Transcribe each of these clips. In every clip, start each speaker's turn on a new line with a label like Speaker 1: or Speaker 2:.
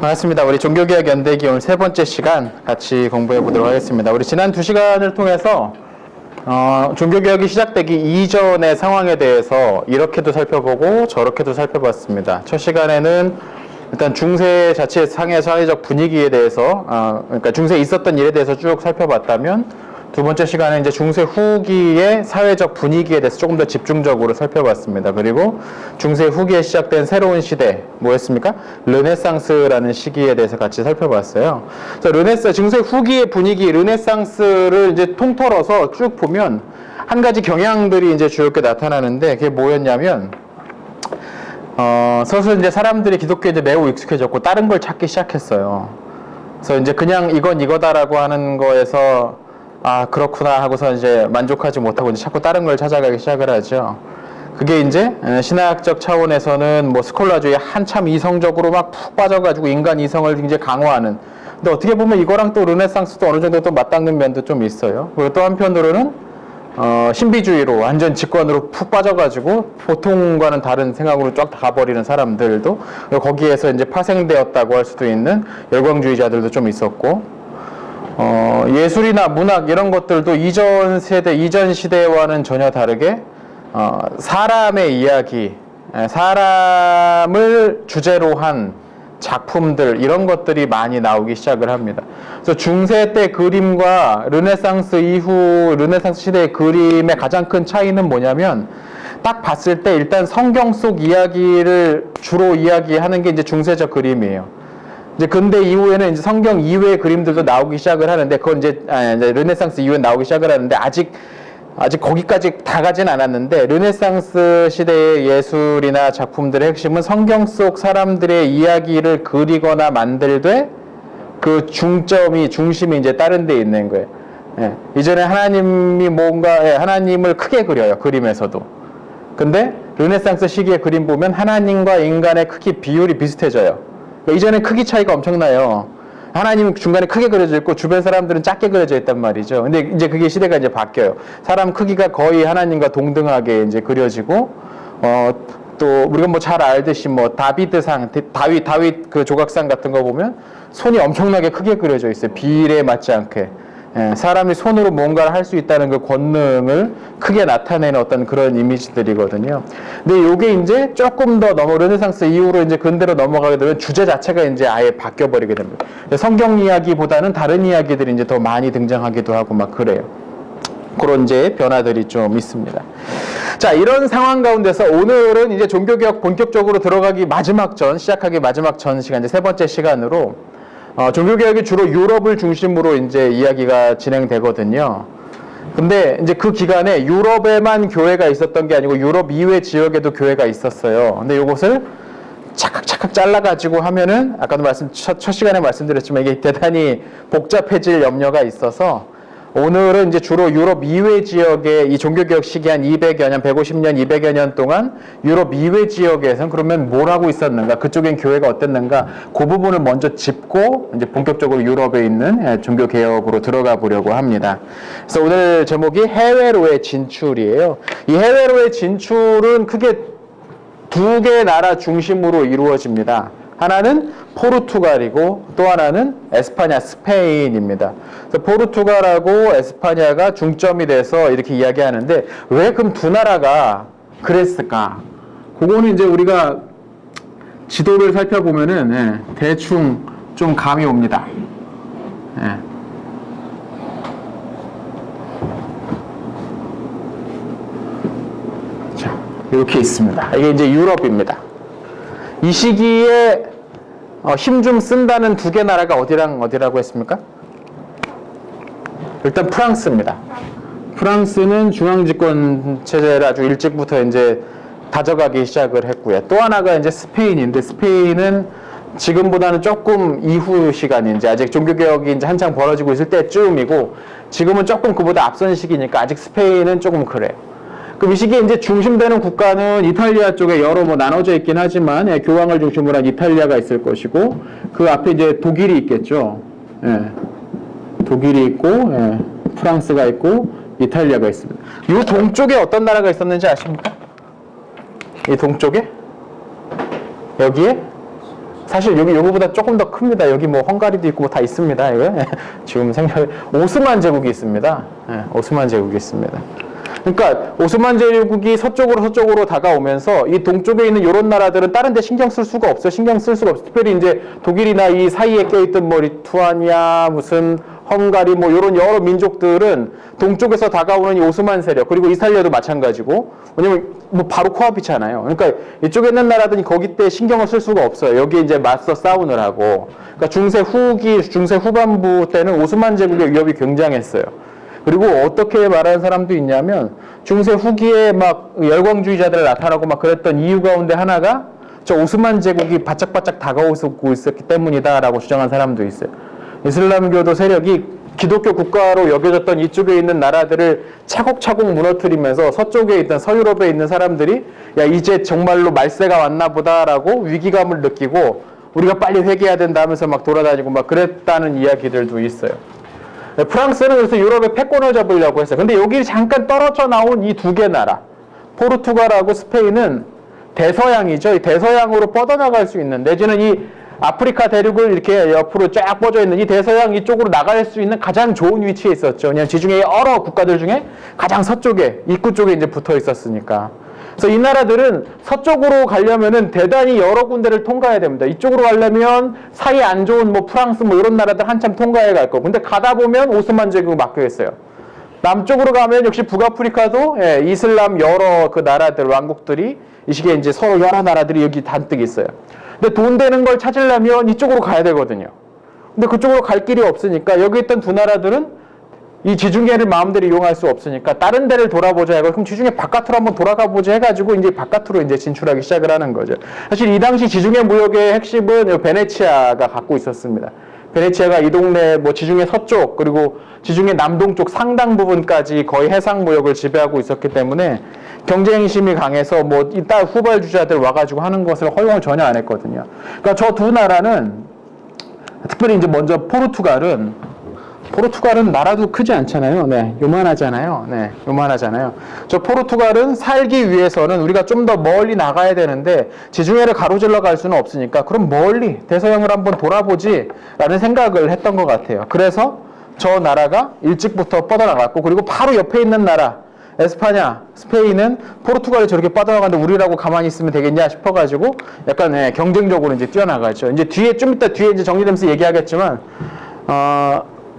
Speaker 1: 반갑습니다. 우리 종교개혁 연대기 오늘 세 번째 시간 같이 공부해 보도록 하겠습니다. 우리 지난 두 시간을 통해서 종교개혁이 시작되기 이전의 상황에 대해서 이렇게도 살펴보고 저렇게도 살펴봤습니다. 첫 시간에는 일단 중세 자체 상의 사회적 분위기에 대해서 그러니까 중세에 있었던 일에 대해서 쭉 살펴봤다면 두 번째 시간에 이제 중세 후기의 사회적 분위기에 대해서 조금 더 집중적으로 살펴봤습니다. 그리고 중세 후기에 시작된 새로운 시대, 뭐였습니까? 르네상스라는 시기에 대해서 같이 살펴봤어요. 그래서 중세 후기의 분위기, 르네상스를 이제 통틀어서 쭉 보면 한 가지 경향들이 이제 주요하게 나타나는데 그게 뭐였냐면, 서서 이제 사람들이 기독교에 이제 매우 익숙해졌고 다른 걸 찾기 시작했어요. 그래서 이제 그냥 이건 이거다라고 하는 거에서 그렇구나 하고서 이제 만족하지 못하고 이제 자꾸 다른 걸 찾아가기 시작을 하죠. 그게 이제 신학적 차원에서는 뭐 스콜라주의 한참 이성적으로 막 푹 빠져가지고 인간 이성을 굉장히 강화하는. 근데 어떻게 보면 이거랑 또 르네상스도 어느 정도 또 맞닿는 면도 좀 있어요. 그리고 또 한편으로는 신비주의로 완전 직관으로 푹 빠져가지고 보통과는 다른 생각으로 쫙 가버리는 사람들도 거기에서 이제 파생되었다고 할 수도 있는 열광주의자들도 좀 있었고. 예술이나 문학 이런 것들도 이전 세대, 이전 시대와는 전혀 다르게 사람의 이야기, 사람을 주제로 한 작품들 이런 것들이 많이 나오기 시작을 합니다. 그래서 중세 때 그림과 르네상스 이후 르네상스 시대의 그림의 가장 큰 차이는 뭐냐면 딱 봤을 때 일단 성경 속 이야기를 주로 이야기하는 게 이제 중세적 그림이에요. 이제 근대 이후에는 이제 성경 이외의 그림들도 나오기 시작을 하는데 그건 이제 르네상스 이후에 나오기 시작을 하는데 아직 거기까지 다 가진 않았는데 르네상스 시대의 예술이나 작품들의 핵심은 성경 속 사람들의 이야기를 그리거나 만들되 그 중심이 이제 다른 데 있는 거예요. 이전에 하나님이 하나님을 크게 그려요, 그림에서도. 근데 르네상스 시기의 그림 보면 하나님과 인간의 크기 비율이 비슷해져요. 이전엔 크기 차이가 엄청나요. 하나님은 중간에 크게 그려져 있고 주변 사람들은 작게 그려져 있단 말이죠. 근데 이제 그게 시대가 이제 바뀌어요. 사람 크기가 거의 하나님과 동등하게 이제 그려지고, 또 우리가 뭐 잘 알듯이 뭐 다윗 그 조각상 같은 거 보면 손이 엄청나게 크게 그려져 있어요. 비례에 맞지 않게. 사람이 손으로 뭔가를 할 수 있다는 그 권능을 크게 나타내는 어떤 그런 이미지들이거든요. 근데 요게 이제 조금 더 르네상스 이후로 이제 근대로 넘어가게 되면 주제 자체가 이제 아예 바뀌어버리게 됩니다. 성경 이야기보다는 다른 이야기들이 이제 더 많이 등장하기도 하고 막 그래요. 그런 이제 변화들이 좀 있습니다. 자, 이런 상황 가운데서 오늘은 이제 종교개혁 본격적으로 시작하기 마지막 전 시간, 이제 세 번째 시간으로 종교개혁이 주로 유럽을 중심으로 이제 이야기가 진행되거든요. 근데 이제 그 기간에 유럽에만 교회가 있었던 게 아니고 유럽 이외 지역에도 교회가 있었어요. 근데 이것을 착각 잘라가지고 하면은 아까도 첫 시간에 말씀드렸지만 이게 대단히 복잡해질 염려가 있어서 오늘은 이제 주로 유럽 이외 지역의 이 종교개혁 시기 한 200여 년, 150년, 200여 년 동안 유럽 이외 지역에서는 그러면 뭘 하고 있었는가, 그쪽엔 교회가 어땠는가, 그 부분을 먼저 짚고 이제 본격적으로 유럽에 있는 종교개혁으로 들어가 보려고 합니다. 그래서 오늘 제목이 해외로의 진출이에요. 이 해외로의 진출은 크게 두 개의 나라 중심으로 이루어집니다. 하나는 포르투갈이고 또 하나는 에스파냐, 스페인입니다. 그래서 포르투갈하고 에스파냐가 중점이 돼서 이렇게 이야기하는데 왜 그럼 두 나라가 그랬을까? 그거는 이제 우리가 지도를 살펴보면은 대충 좀 감이 옵니다. 자, 이렇게 있습니다. 이게 이제 유럽입니다. 이 시기에 힘 좀 쓴다는 두 개 나라가 어디라고 했습니까? 일단 프랑스입니다. 프랑스는 중앙집권 체제를 아주 일찍부터 이제 다져가기 시작을 했고요. 또 하나가 이제 스페인인데 스페인은 지금보다는 조금 이후 시간인지 아직 종교개혁이 이제 한창 벌어지고 있을 때쯤이고 지금은 조금 그보다 앞선 시기니까 아직 스페인은 조금 그래요. 그럼 이 시기에 이제 중심되는 국가는 이탈리아 쪽에 여러 나눠져 있긴 하지만 교황을 중심으로 한 이탈리아가 있을 것이고 그 앞에 이제 독일이 있겠죠. 독일이 있고 프랑스가 있고 이탈리아가 있습니다. 이 동쪽에 어떤 나라가 있었는지 아십니까? 이 동쪽에? 여기에? 사실 여기 요거보다 조금 더 큽니다. 여기 뭐 헝가리도 있고 뭐 다 있습니다. 이거 지금 생각 오스만 제국이 있습니다. 예, 오스만 제국이 있습니다. 그러니까 오스만 제국이 서쪽으로 다가오면서 이 동쪽에 있는 이런 나라들은 다른 데 신경 쓸 수가 없어요. 신경 쓸 수가 없어요. 특별히 이제 독일이나 이 사이에 껴있던 뭐 리투아니아 무슨 헝가리 뭐 이런 여러 민족들은 동쪽에서 다가오는 이 오스만 세력 그리고 이탈리아도 마찬가지고 왜냐면 뭐 바로 코앞이잖아요. 그러니까 이쪽에 있는 나라들이 거기 때 신경을 쓸 수가 없어요. 여기 이제 맞서 싸우느라고. 그러니까 중세 후반부 때는 오스만 제국의 위협이 굉장했어요. 그리고 어떻게 말하는 사람도 있냐면 중세 후기에 막 열광주의자들 나타나고 막 그랬던 이유 가운데 하나가 저 오스만 제국이 바짝바짝 다가오고 있었기 때문이다라고 주장한 사람도 있어요. 이슬람교도 세력이 기독교 국가로 여겨졌던 이쪽에 있는 나라들을 차곡차곡 무너뜨리면서 서쪽에 있던 서유럽에 있는 사람들이 야 이제 정말로 말세가 왔나 보다라고 위기감을 느끼고 우리가 빨리 회개해야 된다 하면서 막 돌아다니고 막 그랬다는 이야기들도 있어요. 프랑스는 그래서 유럽의 패권을 잡으려고 했어요. 근데 여기 잠깐 떨어져 나온 이 두 개 나라 포르투갈하고 스페인은 대서양이죠. 이 대서양으로 뻗어나갈 수 있는 내지는 이 아프리카 대륙을 이렇게 옆으로 쫙 뻗어 있는 이 대서양 이쪽으로 나갈 수 있는 가장 좋은 위치에 있었죠. 그냥 지중해 여러 국가들 중에 가장 서쪽에 입구 쪽에 이제 붙어 있었으니까. 그래서 이 나라들은 서쪽으로 가려면은 대단히 여러 군데를 통과해야 됩니다. 이쪽으로 가려면 사이 안 좋은 뭐 프랑스 뭐 이런 나라들 한참 통과해 갈 거고. 근데 가다 보면 오스만 제국 막혀 있어요. 남쪽으로 가면 역시 북아프리카도 예, 이슬람 여러 그 나라들 왕국들이 이 시기에 이제 서로 여러 나라들이 여기 잔뜩 있어요. 근데 돈 되는 걸 찾으려면 이쪽으로 가야 되거든요. 근데 그쪽으로 갈 길이 없으니까 여기 있던 두 나라들은 이 지중해를 마음대로 이용할 수 없으니까 다른 데를 돌아보자 해서 그럼 지중해 바깥으로 한번 돌아가 보자 해가지고 이제 바깥으로 이제 진출하기 시작을 하는 거죠. 사실 이 당시 지중해 무역의 핵심은 베네치아가 갖고 있었습니다. 베네치아가 이 동네 뭐 지중해 서쪽 그리고 지중해 남동쪽 상당 부분까지 거의 해상 무역을 지배하고 있었기 때문에 경쟁심이 강해서 뭐 이따 후발주자들 와가지고 하는 것을 허용을 전혀 안 했거든요. 그러니까 저 두 나라는 특별히 이제 먼저 포르투갈은 나라도 크지 않잖아요. 네, 요만하잖아요. 네, 요만하잖아요. 저 포르투갈은 살기 위해서는 우리가 좀 더 멀리 나가야 되는데 지중해를 가로질러 갈 수는 없으니까 그럼 멀리 대서양을 한번 돌아보지 라는 생각을 했던 것 같아요. 그래서 저 나라가 일찍부터 뻗어나갔고 그리고 바로 옆에 있는 나라 에스파냐, 스페인은 포르투갈이 저렇게 뻗어나가는데 우리라고 가만히 있으면 되겠냐 싶어가지고 약간 네, 경쟁적으로 이제 뛰어나가죠. 이제 좀 이따 뒤에 이제 정리되면서 얘기하겠지만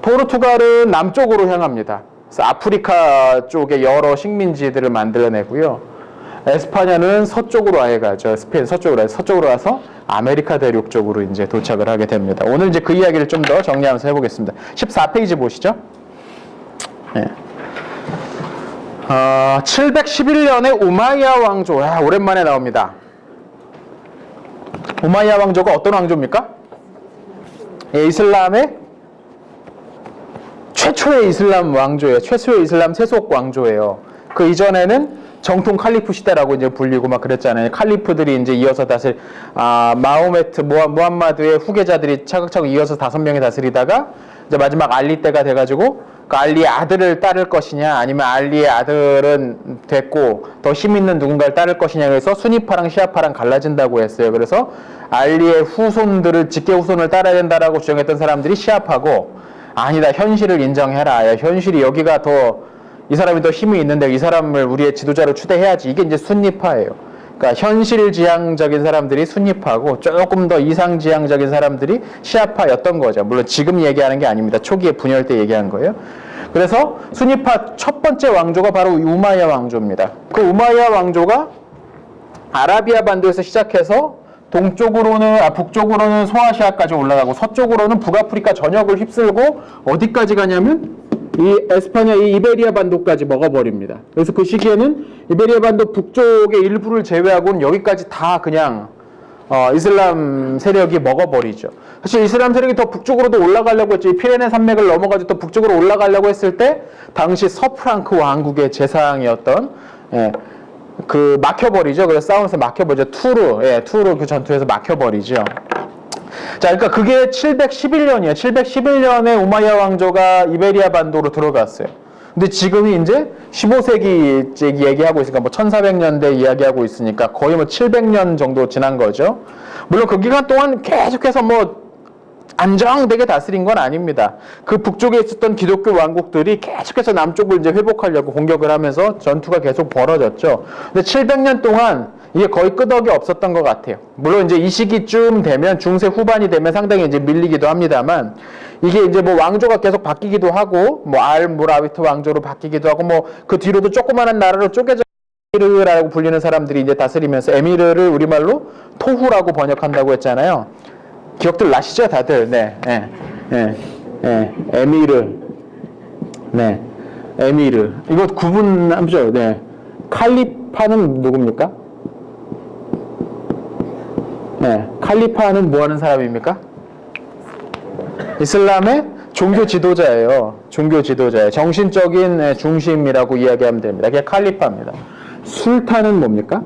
Speaker 1: 포르투갈은 남쪽으로 향합니다. 그래서 아프리카 쪽에 여러 식민지들을 만들어내고요. 에스파냐는 서쪽으로 아예 가죠. 스페인 서쪽으로 와서 아메리카 대륙 쪽으로 이제 도착을 하게 됩니다. 오늘 이제 그 이야기를 좀 더 정리하면서 해보겠습니다. 14페이지 보시죠. 네. 711년에 우마이야 왕조, 오랜만에 나옵니다. 우마이야 왕조가 어떤 왕조입니까? 예, 이슬람의 최초의 이슬람 왕조예요. 최초의 이슬람 세속 왕조예요. 그 이전에는 정통 칼리프 시대라고 이제 불리고 막 그랬잖아요. 칼리프들이 이제 이어서 다스 마호메트, 무함마드의 후계자들이 차곡차곡 이어서 5명이 다스리다가 이제 마지막 알리 때가 돼가지고 그 알리의 아들을 따를 것이냐 아니면 알리의 아들은 됐고 더 힘 있는 누군가를 따를 것이냐 해서 수니파랑 시아파랑 갈라진다고 했어요. 그래서 알리의 후손들을 직계 후손을 따라야 된다라고 주장했던 사람들이 시아파고 아니다 현실을 인정해라. 야, 현실이 여기가 더 이 사람이 더 힘이 있는데 이 사람을 우리의 지도자로 추대해야지. 이게 이제 순니파예요. 그러니까 현실지향적인 사람들이 순니파고 조금 더 이상지향적인 사람들이 시아파였던 거죠. 물론 지금 얘기하는 게 아닙니다. 초기에 분열 때 얘기한 거예요. 그래서 순니파 첫 번째 왕조가 바로 우마이야 왕조입니다. 그 우마이야 왕조가 아라비아 반도에서 시작해서 북쪽으로는 소아시아까지 올라가고 서쪽으로는 북아프리카 전역을 휩쓸고 어디까지 가냐면 이 에스파냐, 이 이베리아 반도까지 먹어버립니다. 그래서 그 시기에는 이베리아 반도 북쪽의 일부를 제외하고는 여기까지 다 그냥 이슬람 세력이 먹어버리죠. 사실 이슬람 세력이 더 북쪽으로도 올라가려고 했죠. 이 피레네 산맥을 넘어가지고 또 북쪽으로 올라가려고 했을 때 당시 서프랑크 왕국의 재상이었던 그 막혀버리죠. 그래서 싸우면서 막혀버리죠. 투르 그 전투에서 막혀버리죠. 자, 그러니까 그게 711년이에요. 711년에 우마이야 왕조가 이베리아 반도로 들어갔어요. 근데 지금이 이제 15세기 얘기하고 있으니까 뭐 1400년대 이야기하고 있으니까 거의 뭐 700년 정도 지난 거죠. 물론 그 기간 동안 계속해서 뭐 안정되게 다스린 건 아닙니다. 그 북쪽에 있었던 기독교 왕국들이 계속해서 남쪽을 이제 회복하려고 공격을 하면서 전투가 계속 벌어졌죠. 근데 700년 동안 이게 거의 끄덕이 없었던 것 같아요. 물론 이제 이 시기쯤 되면 중세 후반이 되면 상당히 이제 밀리기도 합니다만 이게 이제 뭐 왕조가 계속 바뀌기도 하고 뭐 알무라비트 왕조로 바뀌기도 하고 뭐 그 뒤로도 조그마한 나라로 쪼개져 에미르라고 불리는 사람들이 이제 다스리면서 에미르를 우리말로 토후라고 번역한다고 했잖아요. 기억들 나시죠, 다들? 네, 에미르, 네, 에미르. 이거 구분하죠, 네. 칼리파는 누굽니까? 네, 칼리파는 뭐 하는 사람입니까? 이슬람의 종교 지도자예요. 종교 지도자예요. 정신적인 중심이라고 이야기하면 됩니다. 그게 칼리파입니다. 술탄은 뭡니까?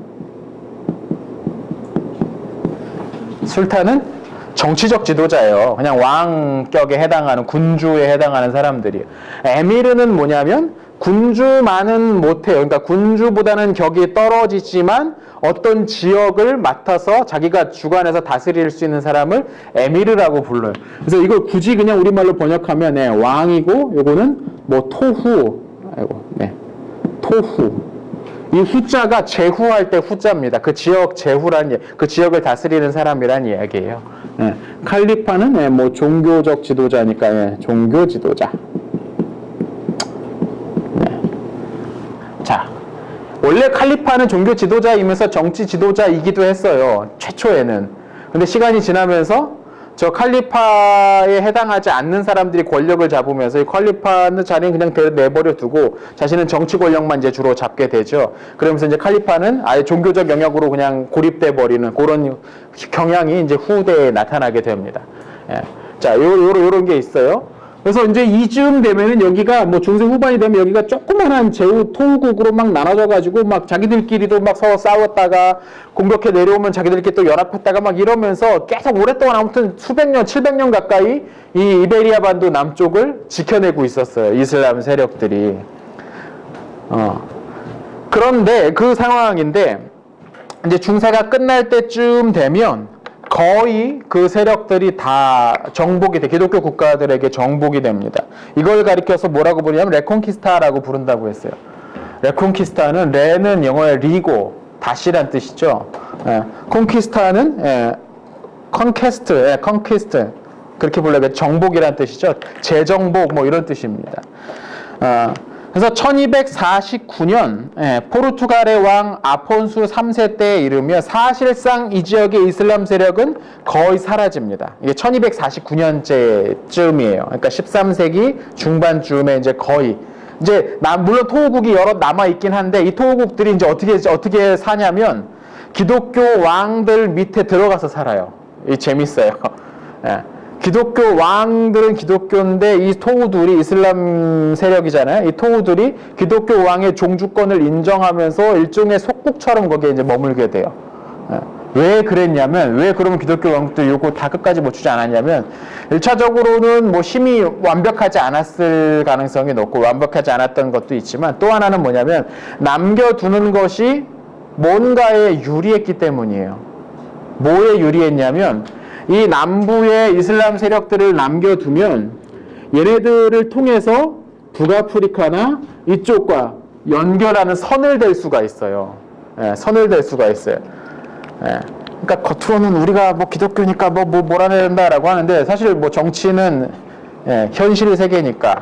Speaker 1: 술탄은 정치적 지도자예요. 그냥 왕격에 해당하는 군주에 해당하는 사람들이에요. 에미르는 뭐냐면 군주만은 못해요. 그러니까 군주보다는 격이 떨어지지만 어떤 지역을 맡아서 자기가 주관해서 다스릴 수 있는 사람을 에미르라고 불러요. 그래서 이걸 굳이 그냥 우리말로 번역하면 왕이고 요거는 뭐 토후, 토후. 이 후자가 제후할 때 후자입니다. 그 지역 제후란 그 지역을 다스리는 사람이란 이야기예요. 칼리파는 뭐 종교적 지도자니까 종교 지도자. 자, 원래 칼리파는 종교 지도자이면서 정치 지도자이기도 했어요. 최초에는. 근데 시간이 지나면서 저 칼리파에 해당하지 않는 사람들이 권력을 잡으면서 이 칼리파는 자리는 그냥 내버려 두고 자신은 정치 권력만 이제 주로 잡게 되죠. 그러면서 이제 칼리파는 아예 종교적 영역으로 그냥 고립돼 버리는 그런 경향이 이제 후대에 나타나게 됩니다. 자, 요런 게 있어요. 그래서 이제 이쯤 되면은 여기가 뭐 중세 후반이 되면 여기가 조그만한 제후 토우국으로 막 나눠져가지고 막 자기들끼리도 막 서로 싸웠다가 공격해 내려오면 자기들끼리 또 연합했다가 막 이러면서 계속 오랫동안 아무튼 수백 년, 700년 가까이 이 이베리아 반도 남쪽을 지켜내고 있었어요. 이슬람 세력들이. 그런데 그 상황인데 이제 중세가 끝날 때쯤 되면 거의 그 세력들이 다 정복이 돼, 기독교 국가들에게 정복이 됩니다. 이걸 가리켜서 뭐라고 부르냐면 레콘키스타라고 부른다고 했어요. 레콘키스타는 레는 영어의 리고, 다시란 뜻이죠. 콘키스타는 컨퀘스트 그렇게 불러야겠죠. 정복이란 뜻이죠. 재정복 뭐 이런 뜻입니다. 그래서 1249년 포르투갈의 왕 아폰수 3세 때에 이르며 사실상 이 지역의 이슬람 세력은 거의 사라집니다. 이게 1249년째쯤이에요. 그러니까 13세기 중반쯤에 이제 거의 이제 물론 토호국이 여러 남아 있긴 한데 이 토호국들이 이제 어떻게 사냐면 기독교 왕들 밑에 들어가서 살아요. 이 재밌어요. 기독교 왕들은 기독교인데 이 토우들이 이슬람 세력이잖아요. 이 토우들이 기독교 왕의 종주권을 인정하면서 일종의 속국처럼 거기에 이제 머물게 돼요. 왜 그랬냐면, 왜 그러면 기독교 왕국들이 요거 다 끝까지 못 주지 않았냐면, 1차적으로는 뭐 힘이 완벽하지 않았을 가능성이 높고, 완벽하지 않았던 것도 있지만, 또 하나는 뭐냐면, 남겨두는 것이 뭔가에 유리했기 때문이에요. 뭐에 유리했냐면, 이 남부의 이슬람 세력들을 남겨두면 얘네들을 통해서 북아프리카나 이쪽과 연결하는 선을 댈 수가 있어요. 선을 댈 수가 있어요. 그러니까 겉으로는 우리가 뭐 기독교니까 뭐 몰아낸다라고 하는데 사실 뭐 정치는 현실 세계니까.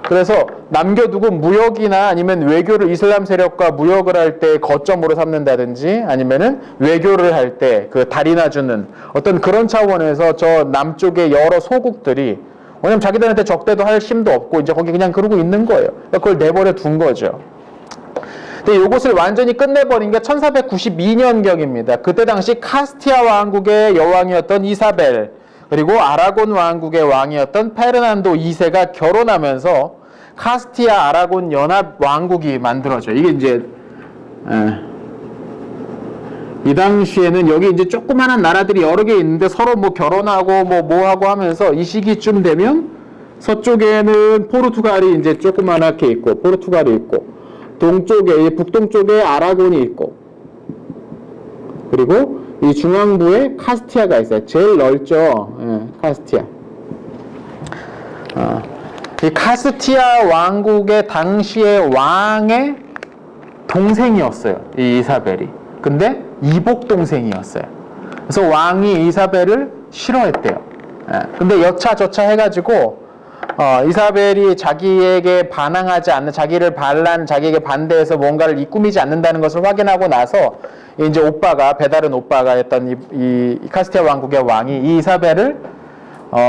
Speaker 1: 그래서 남겨두고 무역이나 아니면 외교를 이슬람 세력과 무역을 할 때 거점으로 삼는다든지 아니면은 외교를 할 때 그 달이나 주는 어떤 그런 차원에서 저 남쪽의 여러 소국들이 왜냐면 자기들한테 적대도 할 힘도 없고 이제 거기 그냥 그러고 있는 거예요. 그걸 내버려 둔 거죠. 근데 이것을 완전히 끝내버린 게 1492년경입니다. 그때 당시 카스티아 왕국의 여왕이었던 이사벨 그리고 아라곤 왕국의 왕이었던 페르난도 2세가 결혼하면서 카스티아 아라곤 연합 왕국이 만들어져요. 이게 이제 이 당시에는 여기 이제 조그마한 나라들이 여러 개 있는데 서로 뭐 결혼하고 뭐 하고 하면서 이 시기쯤 되면 서쪽에는 포르투갈이 이제 조그만하게 있고, 포르투갈이 있고, 동쪽에, 북동쪽에 아라곤이 있고, 그리고 이 중앙부에 카스티아가 있어요. 제일 넓죠. 예, 카스티아. 이 카스티아 왕국의 당시의 왕의 동생이었어요. 이 이사벨이. 근데 이복 동생이었어요. 그래서 왕이 이사벨을 싫어했대요. 예, 근데 여차저차 해가지고 이사벨이 자기에게 반항하지 않는, 자기를 자기에게 반대해서 뭔가를 꾸미지 않는다는 것을 확인하고 나서 이제 배다른 오빠가 했던 이 카스티아 왕국의 왕이 이 이사벨을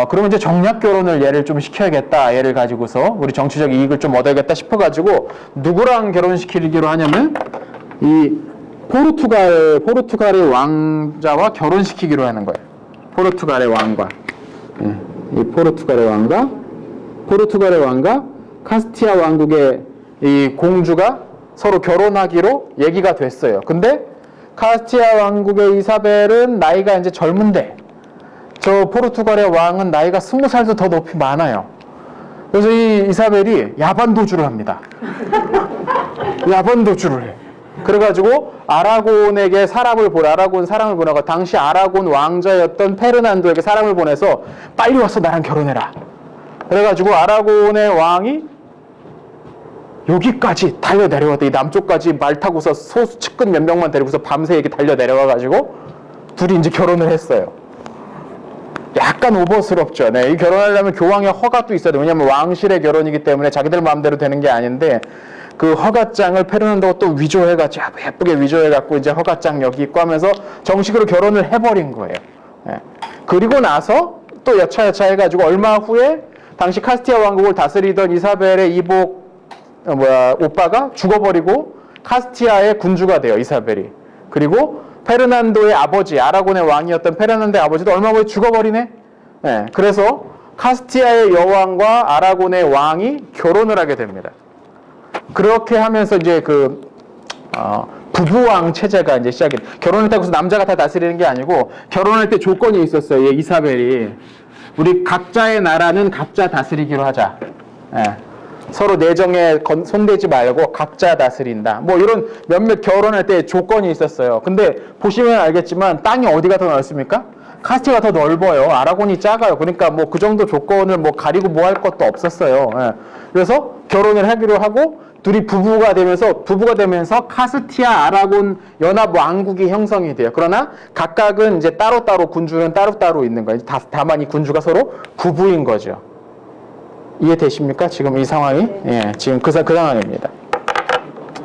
Speaker 1: 그러면 이제 정략 결혼을 얘를 좀 시켜야겠다. 얘를 가지고서 우리 정치적 이익을 좀 얻어야겠다 싶어가지고 누구랑 결혼시키기로 하냐면 이 포르투갈의 왕자와 결혼시키기로 하는 거예요. 포르투갈의 왕과 이 포르투갈의 왕과 카스티아 왕국의 이 공주가 서로 결혼하기로 얘기가 됐어요. 근데 카스티아 왕국의 이사벨은 나이가 이제 젊은데 저 포르투갈의 왕은 나이가 20살도 더 높이 많아요. 그래서 이 이사벨이 야반도주를 합니다. 야반도주를 해. 그래가지고 아라곤 사람을 보내고 당시 아라곤 왕자였던 페르난도에게 사람을 보내서 빨리 와서 나랑 결혼해라. 그래가지고 아라곤의 왕이 여기까지 달려 내려왔다. 이 남쪽까지 말 타고서 소수 측근 몇 명만 데리고서 밤새 이렇게 달려 내려와가지고 둘이 이제 결혼을 했어요. 약간 오버스럽죠. 네, 이 결혼하려면 교황의 허가도 있어야 돼요. 왜냐면 왕실의 결혼이기 때문에 자기들 마음대로 되는 게 아닌데 그 허가장을 페르난도가 또 위조해가지고 예쁘게 위조해갖고 이제 허가장 여기 있고 하면서 정식으로 결혼을 해버린 거예요. 네. 그리고 나서 또 여차여차 해가지고 얼마 후에 당시 카스티아 왕국을 다스리던 이사벨의 이복 오빠가 죽어버리고 카스티아의 군주가 돼요. 이사벨이. 그리고 페르난도의 아버지, 아라곤의 왕이었던 페르난도의 아버지도 얼마 후에 죽어버리네. 네, 그래서 카스티아의 여왕과 아라곤의 왕이 결혼을 하게 됩니다. 그렇게 하면서 이제 부부왕 체제가 이제 시작이 돼요. 결혼을 하고서 남자가 다 다스리는 게 아니고 결혼할 때 조건이 있었어요. 이사벨이. 우리 각자의 나라는 각자 다스리기로 하자. 네. 서로 내정에 손대지 말고 각자 다스린다. 뭐 이런 몇몇 결혼할 때 조건이 있었어요. 근데 보시면 알겠지만 땅이 어디가 더 넓습니까? 카스티아가 더 넓어요. 아라곤이 작아요. 그러니까 뭐 그 정도 조건을 뭐 가리고 뭐 할 것도 없었어요. 예. 그래서 결혼을 하기로 하고 둘이 부부가 되면서 카스티아 아라곤 연합 왕국이 형성이 돼요. 그러나 각각은 이제 따로따로 군주는 따로따로 있는 거예요. 다만 이 군주가 서로 부부인 거죠. 이해되십니까? 지금 이 상황이? 네. 예, 지금 그 상황입니다.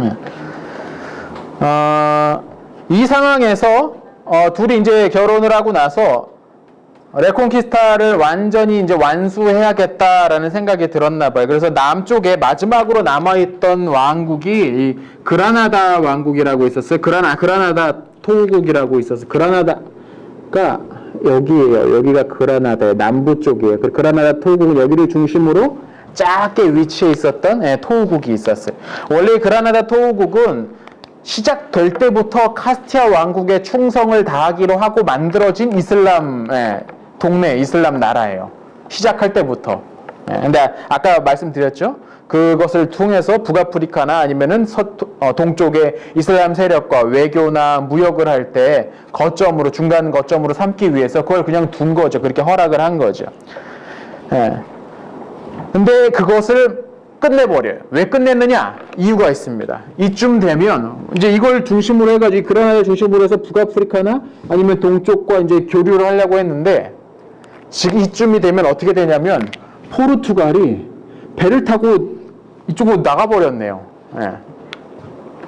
Speaker 1: 예. 이 상황에서 둘이 이제 결혼을 하고 나서 레콘키스타를 완전히 이제 완수해야겠다라는 생각이 들었나 봐요. 그래서 남쪽에 마지막으로 남아있던 왕국이 이 그라나다 왕국이라고 있었어요. 그라나다 토국이라고 있었어요. 그라나다가 여기에요. 여기가 그라나다의 남부 쪽이에요. 그라나다 토국은 여기를 중심으로 작게 위치해 있었던 토국이 있었어요. 원래 그라나다 토국은 시작될 때부터 카스티아 왕국에 충성을 다하기로 하고 만들어진 이슬람 동네 이슬람 나라예요. 시작할 때부터. 근데 아까 말씀드렸죠. 그것을 통해서 북아프리카나 아니면은 동쪽의 이슬람 세력과 외교나 무역을 할 때 중간 거점으로 삼기 위해서 그걸 그냥 둔 거죠. 그렇게 허락을 한 거죠. 근데 그것을 끝내버려요. 왜 끝냈느냐? 이유가 있습니다. 이쯤 되면 이제 이걸 중심으로 해가지고 그라나다 중심으로 해서 북아프리카나 아니면 동쪽과 이제 교류를 하려고 했는데 지금 이쯤이 되면 어떻게 되냐면 포르투갈이 배를 타고 이쪽으로 나가버렸네요.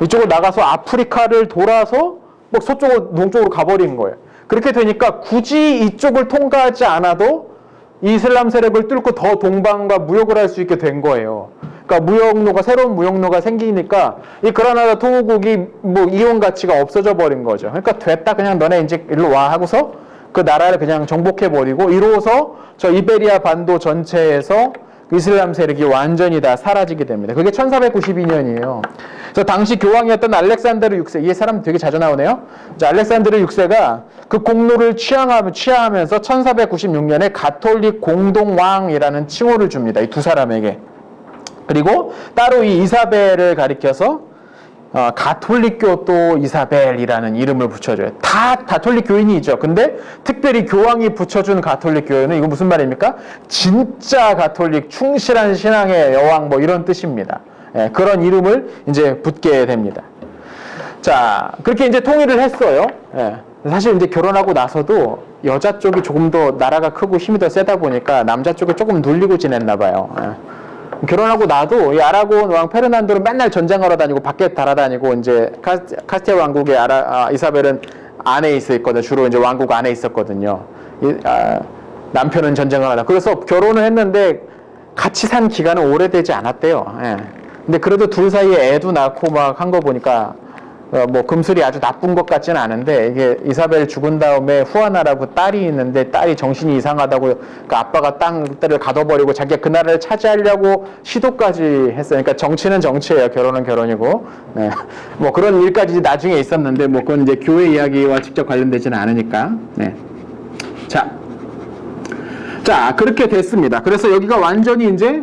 Speaker 1: 이쪽으로 나가서 아프리카를 돌아서 뭐 서쪽으로 동쪽으로 가버린 거예요. 그렇게 되니까 굳이 이쪽을 통과하지 않아도 이슬람 세력을 뚫고 더 동방과 무역을 할 수 있게 된 거예요. 그러니까 새로운 무역로가 생기니까 이 그라나다 토국이 뭐 이용 가치가 없어져 버린 거죠. 그러니까 됐다. 그냥 너네 이제 일로 와 하고서 그 나라를 그냥 정복해 버리고 이로써 저 이베리아 반도 전체에서 이슬람 세력이 완전히 다 사라지게 됩니다. 그게 1492년이에요. 그래서 당시 교황이었던 알렉산드르 6세, 이 사람 되게 자주 나오네요. 알렉산드르 6세가 그 공로를 취하하면서 1496년에 가톨릭 공동왕이라는 칭호를 줍니다. 이 두 사람에게. 그리고 따로 이 이사벨을 가리켜서 가톨릭교 또 이사벨이라는 이름을 붙여줘요. 다 가톨릭 교인이죠. 근데 특별히 교황이 붙여준 가톨릭 교회는 이거 무슨 말입니까? 진짜 가톨릭 충실한 신앙의 여왕 뭐 이런 뜻입니다. 예, 그런 이름을 이제 붙게 됩니다. 자, 그렇게 이제 통일을 했어요. 예, 사실 이제 결혼하고 나서도 여자 쪽이 조금 더 나라가 크고 힘이 더 세다 보니까 남자 쪽을 조금 눌리고 지냈나 봐요. 예. 결혼하고 나도 이 아라곤 왕 페르난도는 맨날 전쟁하러 다니고 밖에 달아다니고 이제 카스티아 왕국의 이사벨은 안에 있었거든요. 주로 이제 왕국 안에 있었거든요. 남편은 전쟁을 하다. 그래서 결혼을 했는데 같이 산 기간은 오래되지 않았대요. 예. 근데 그래도 둘 사이에 애도 낳고 막 한 거 보니까 뭐 금슬이 아주 나쁜 것 같지는 않은데 이게 이사벨 죽은 다음에 후아나라고 딸이 있는데 딸이 정신이 이상하다고 그 아빠가 딸을 가둬버리고 자기가 그 나라를 차지하려고 시도까지 했어요. 그러니까 정치는 정치예요. 결혼은 결혼이고. 네. 뭐 그런 일까지 나중에 있었는데 뭐 그건 이제 교회 이야기와 직접 관련되지는 않으니까. 네. 자 그렇게 됐습니다. 그래서 여기가 완전히 이제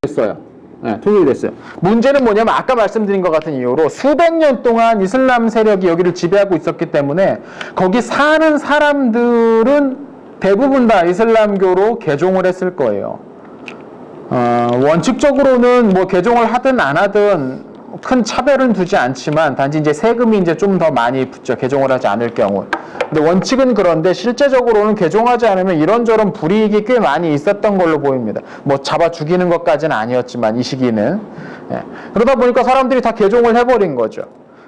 Speaker 1: 됐어요. 네, 통일이 됐어요. 문제는 뭐냐면 아까 말씀드린 것 같은 이유로 수백 년 동안 이슬람 세력이 여기를 지배하고 있었기 때문에 거기 사는 사람들은 대부분 다 이슬람교로 개종을 했을 거예요. 원칙적으로는 뭐 개종을 하든 안 하든 큰 차별은 두지 않지만 단지 이제 세금이 이제 좀 더 많이 붙죠. 개종을 하지 않을 경우. 근데 원칙은 그런데 실제적으로는 개종하지 않으면 이런저런 불이익이 꽤 많이 있었던 걸로 보입니다. 뭐 잡아 죽이는 것까지는 아니었지만 이 시기는. 예. 그러다 보니까 사람들이 다 개종을 해버린 거죠.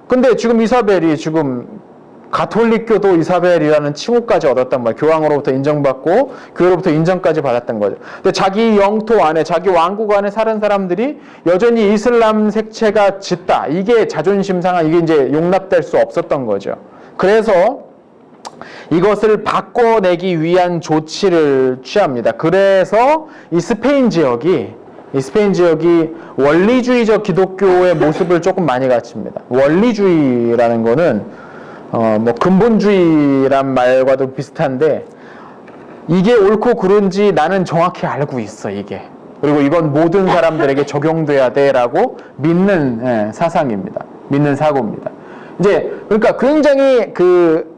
Speaker 1: 근데 지금 이사벨이 지금 가톨릭교도 이사벨이라는 칭호까지 얻었단 말이에요. 교황으로부터 인정받고 교회로부터 인정까지 받았던 거죠. 근데 자기 영토 안에 자기 왕국 안에 사는 사람들이 여전히 이슬람 색채가 짙다. 이게 자존심 상한 이게 이제 용납될 수 없었던 거죠. 그래서 이것을 바꿔내기 위한 조치를 취합니다. 그래서 이 스페인 지역이 원리주의적 기독교의 모습을 조금 많이 갖춥니다. 원리주의라는 거는 뭐 근본주의란 말과도 비슷한데 이게 옳고 그른지 나는 정확히 알고 있어 이게. 그리고 이건 모든 사람들에게 적용돼야 돼라고 믿는 사상입니다. 믿는 사고입니다. 이제 그러니까 굉장히 그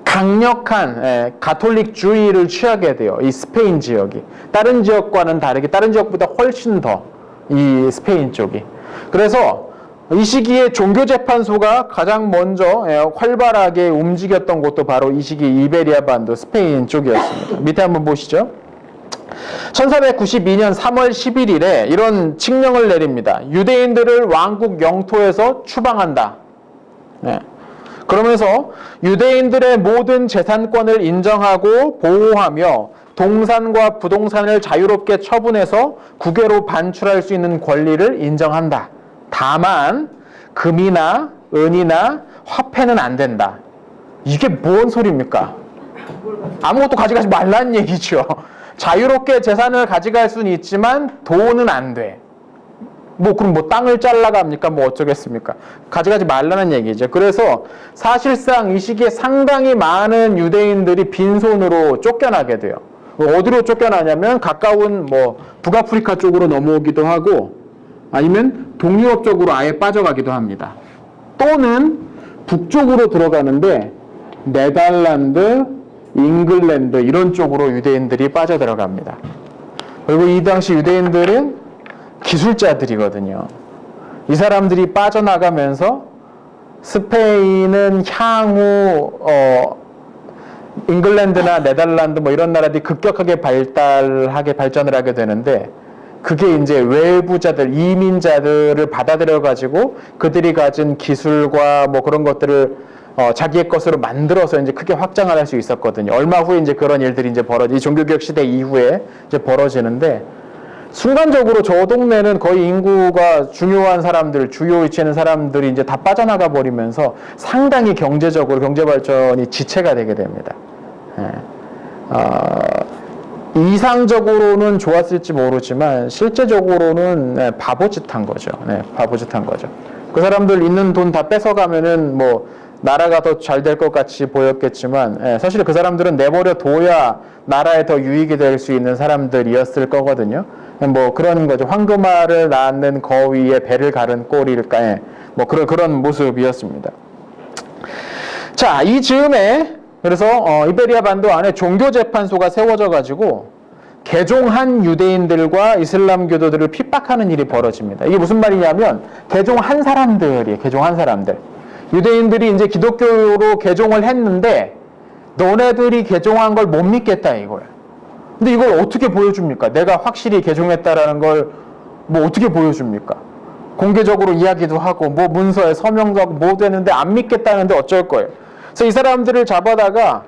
Speaker 1: 강력한 가톨릭주의를 취하게 돼요. 이 스페인 지역이 다른 지역과는 다르게 다른 지역보다 훨씬 더 이 스페인 쪽이. 그래서 이 시기에 종교재판소가 가장 먼저 활발하게 움직였던 곳도 바로 이 시기 이베리아 반도 스페인 쪽이었습니다. 밑에 한번 보시죠. 1492년 3월 11일에 이런 칙령을 내립니다. 유대인들을 왕국 영토에서 추방한다. 네. 그러면서 유대인들의 모든 재산권을 인정하고 보호하며 동산과 부동산을 자유롭게 처분해서 국외로 반출할 수 있는 권리를 인정한다. 다만 금이나 은이나 화폐는 안 된다. 이게 뭔 소리입니까? 아무것도 가져가지 말라는 얘기죠. 자유롭게 재산을 가져갈 수는 있지만 돈은 안 돼. 뭐 그럼 뭐 땅을 잘라갑니까? 뭐 어쩌겠습니까? 가져가지 말라는 얘기죠. 그래서 사실상 이 시기에 상당히 많은 유대인들이 빈손으로 쫓겨나게 돼요. 어디로 쫓겨나냐면 가까운 뭐 북아프리카 쪽으로 넘어오기도 하고 아니면 동유럽 쪽으로 아예 빠져가기도 합니다. 또는 북쪽으로 들어가는데 네덜란드, 잉글랜드 이런 쪽으로 유대인들이 빠져들어갑니다. 그리고 이 당시 유대인들은 기술자들이거든요. 이 사람들이 빠져나가면서 스페인은 향후 잉글랜드나 네덜란드 뭐 이런 나라들이 급격하게 발전을 하게 되는데 그게 이제 외부자들, 이민자들을 받아들여 가지고 그들이 가진 기술과 뭐 그런 것들을 자기의 것으로 만들어서 이제 크게 확장을 할 수 있었거든요. 얼마 후에 이제 그런 일들이 이제 이 종교개혁 시대 이후에 이제 벌어지는데 순간적으로 저 동네는 거의 인구가 중요한 사람들, 주요 위치에 있는 사람들이 이제 다 빠져나가 버리면서 상당히 경제적으로 경제 발전이 지체가 되게 됩니다. 이상적으로는 좋았을지 모르지만 실제적으로는 바보짓 한 거죠. 바보짓 한 거죠. 그 사람들 있는 돈 다 뺏어가면은 뭐 나라가 더 잘 될 것 같이 보였겠지만 사실 그 사람들은 내버려 둬야 나라에 더 유익이 될 수 있는 사람들이었을 거거든요. 뭐 그런 거죠. 황금알을 낳는 거위에 배를 가른 꼴일까. 뭐 그런 모습이었습니다. 자, 이 즈음에 그래서 이베리아 반도 안에 종교재판소가 세워져 가지고 개종한 유대인들과 이슬람 교도들을 핍박하는 일이 벌어집니다. 이게 무슨 말이냐면 개종한 사람들이에요. 개종한 사람들. 유대인들이 이제 기독교로 개종을 했는데 너네들이 개종한 걸 못 믿겠다 이거예요. 근데 이걸 어떻게 보여줍니까? 내가 확실히 개종했다라는 걸 뭐 어떻게 보여줍니까? 공개적으로 이야기도 하고 뭐 문서에 서명도 하고 뭐 되는데 안 믿겠다는데 어쩔 거예요. 그래서 이 사람들을 잡아다가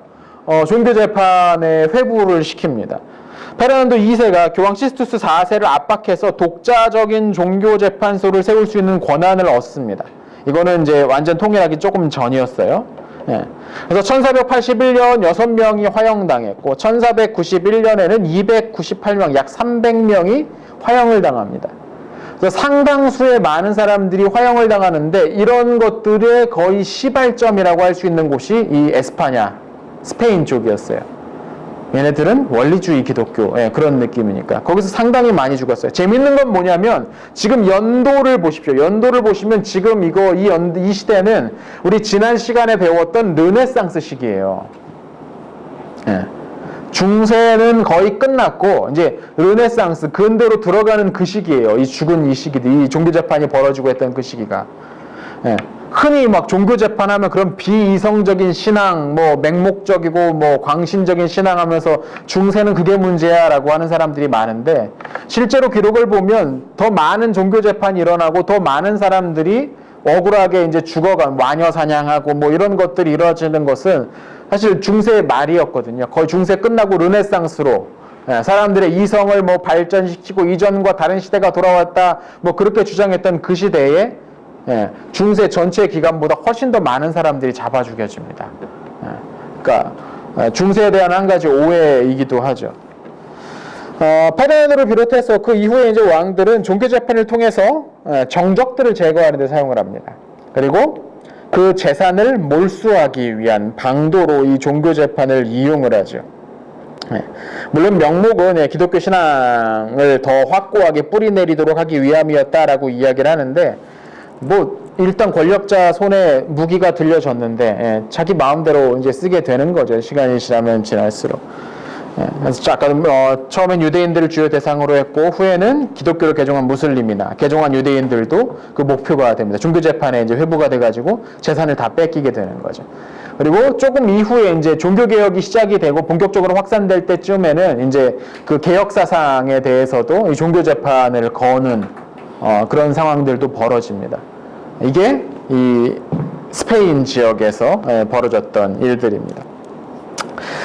Speaker 1: 종교재판에 회부를 시킵니다. 페르난도 2세가 교황 시스투스 4세를 압박해서 독자적인 종교재판소를 세울 수 있는 권한을 얻습니다. 이거는 이제 완전 통일하기 조금 전이었어요. 그래서 1481년 6명이 화형당했고 1491년에는 298명, 약 300명이 화형을 당합니다. 그래서 상당수의 많은 사람들이 화형을 당하는데 이런 것들의 거의 시발점이라고 할 수 있는 곳이 이 에스파냐, 스페인 쪽이었어요. 얘네들은 원리주의 기독교 그런 느낌이니까 거기서 상당히 많이 죽었어요. 재밌는 건 뭐냐면 지금 연도를 보십시오. 연도를 보시면 지금 이 시대는 우리 지난 시간에 배웠던 르네상스 시기예요. 중세는 거의 끝났고 이제 르네상스 근대로 들어가는 그 시기예요. 이 죽은 이 시기들, 이 종교재판이 벌어지고 했던 그 시기가. 흔히 막 종교재판하면 그런 비이성적인 신앙, 뭐 맹목적이고 뭐 광신적인 신앙하면서 중세는 그게 문제야라고 하는 사람들이 많은데 실제로 기록을 보면 더 많은 종교재판이 일어나고 더 많은 사람들이 억울하게 이제 죽어간 와녀 사냥하고 뭐 이런 것들이 이루어지는 것은 사실 중세의 말이었거든요. 거의 중세 끝나고 르네상스로 사람들의 이성을 뭐 발전시키고 이전과 다른 시대가 돌아왔다 뭐 그렇게 주장했던 그 시대에 중세 전체 기간보다 훨씬 더 많은 사람들이 잡아 죽여집니다. 그러니까 중세에 대한 한 가지 오해이기도 하죠. 페르난도를 비롯해서 그 이후에 이제 왕들은 종교재판을 통해서 정적들을 제거하는 데 사용을 합니다. 그리고 그 재산을 몰수하기 위한 방도로 이 종교재판을 이용을 하죠. 물론 명목은 기독교 신앙을 더 확고하게 뿌리내리도록 하기 위함이었다라고 이야기를 하는데 뭐 일단 권력자 손에 무기가 들려졌는데 자기 마음대로 이제 쓰게 되는 거죠. 시간이 지나면 지날수록. 그래서 아까 처음엔 유대인들을 주요 대상으로 했고 후에는 기독교를 개종한 무슬림이나 개종한 유대인들도 그 목표가 됩니다. 종교재판에 이제 회부가 돼가지고 재산을 다 뺏기게 되는 거죠. 그리고 조금 이후에 이제 종교개혁이 시작이 되고 본격적으로 확산될 때쯤에는 이제 그 개혁 사상에 대해서도 이 종교재판을 거는 그런 상황들도 벌어집니다. 이게 이 스페인 지역에서 벌어졌던 일들입니다.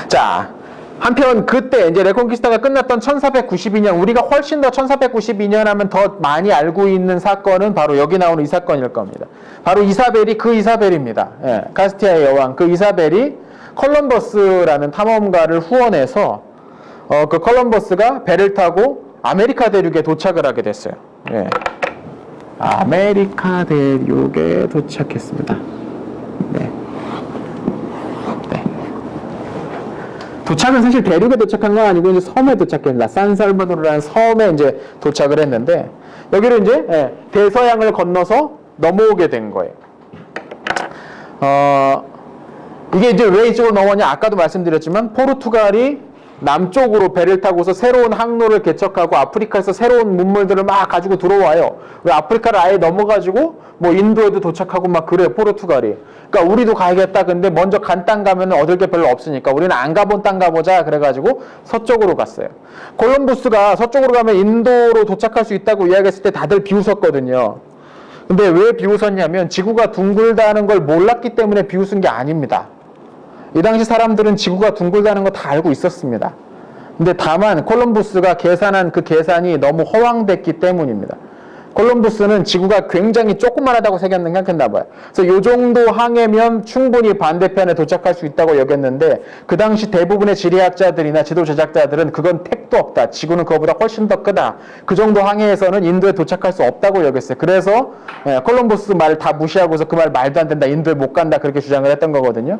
Speaker 1: 자, 한편 그때 이제 레콘키스타가 끝났던 1492년 우리가 훨씬 더 1492년 하면 더 많이 알고 있는 사건은 바로 여기 나오는 이 사건일 겁니다. 바로 이사벨이 그 이사벨입니다. 카스티아의 여왕 그 이사벨이 컬럼버스라는 탐험가를 후원해서 그 컬럼버스가 배를 타고 아메리카 대륙에 도착을 하게 됐어요. 아메리카 대륙에 도착했습니다. 도착은 사실 대륙에 도착한 건 아니고 이제 섬에 도착했습니다. 산살바도르라는 섬에 이제 도착을 했는데 여기를 이제 대서양을 건너서 넘어오게 된 거예요. 이게 이제 왜 이쪽으로 넘어오냐? 아까도 말씀드렸지만 포르투갈이 남쪽으로 배를 타고서 새로운 항로를 개척하고 아프리카에서 새로운 문물들을 막 가지고 들어와요. 왜 아프리카를 아예 넘어가지고 뭐 인도에도 도착하고 막 그래요, 포르투갈이. 그러니까 우리도 가야겠다. 근데 먼저 간 땅 가면 얻을 게 별로 없으니까 우리는 안 가본 땅 가보자. 그래가지고 서쪽으로 갔어요. 콜럼부스가 서쪽으로 가면 인도로 도착할 수 있다고 이야기했을 때 다들 비웃었거든요. 근데 왜 비웃었냐면 지구가 둥글다는 걸 몰랐기 때문에 비웃은 게 아닙니다. 이 당시 사람들은 지구가 둥글다는 거 다 알고 있었습니다. 근데 다만 콜럼부스가 계산한 그 계산이 너무 허황됐기 때문입니다. 콜럼부스는 지구가 굉장히 조그만하다고 생각했나 봐요. 그래서 요 정도 항해면 충분히 반대편에 도착할 수 있다고 여겼는데 그 당시 대부분의 지리학자들이나 지도 제작자들은 그건 택도 없다. 지구는 그거보다 훨씬 더 크다. 그 정도 항해에서는 인도에 도착할 수 없다고 여겼어요. 그래서 콜럼부스 말을 다 무시하고서 그 말 말도 안 된다. 인도에 못 간다. 그렇게 주장을 했던 거거든요.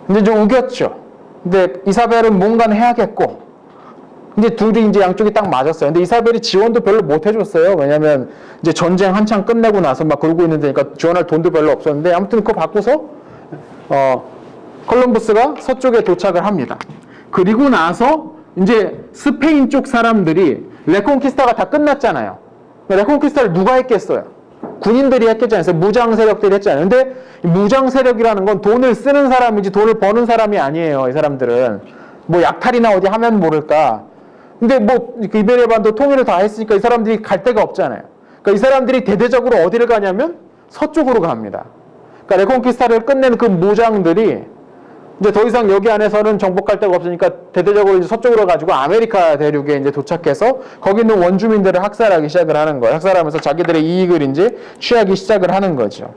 Speaker 1: 근데 좀 우겼죠. 근데 이사벨은 뭔가는 해야겠고 이제 둘이 이제 양쪽이 딱 맞았어요. 근데 이사벨이 지원도 별로 못 해줬어요. 왜냐면 이제 전쟁 한창 끝내고 나서 막 그러고 있는 데니까 지원할 돈도 별로 없었는데 아무튼 그거 바꾸서 콜럼부스가 서쪽에 도착을 합니다. 그리고 나서 이제 스페인 쪽 사람들이 레콘키스타가 다 끝났잖아요. 레콘키스타를 누가 했겠어요? 군인들이 했겠잖아요. 그래서 무장 세력들이 했잖아요. 근데 무장 세력이라는 건 돈을 쓰는 사람이지 돈을 버는 사람이 아니에요. 이 사람들은 뭐 약탈이나 어디 하면 모를까. 근데 뭐 이베리아 반도 통일을 다 했으니까 이 사람들이 갈 데가 없잖아요. 그러니까 이 사람들이 대대적으로 어디를 가냐면 서쪽으로 갑니다. 그러니까 레콘키스타를 끝낸 그 무장들이 이제 더 이상 여기 안에서는 정복할 데가 없으니까 대대적으로 이제 서쪽으로 가지고 아메리카 대륙에 이제 도착해서 거기 있는 원주민들을 학살하기 시작을 하는 거예요. 학살하면서 자기들의 이익을 이제 취하기 시작을 하는 거죠.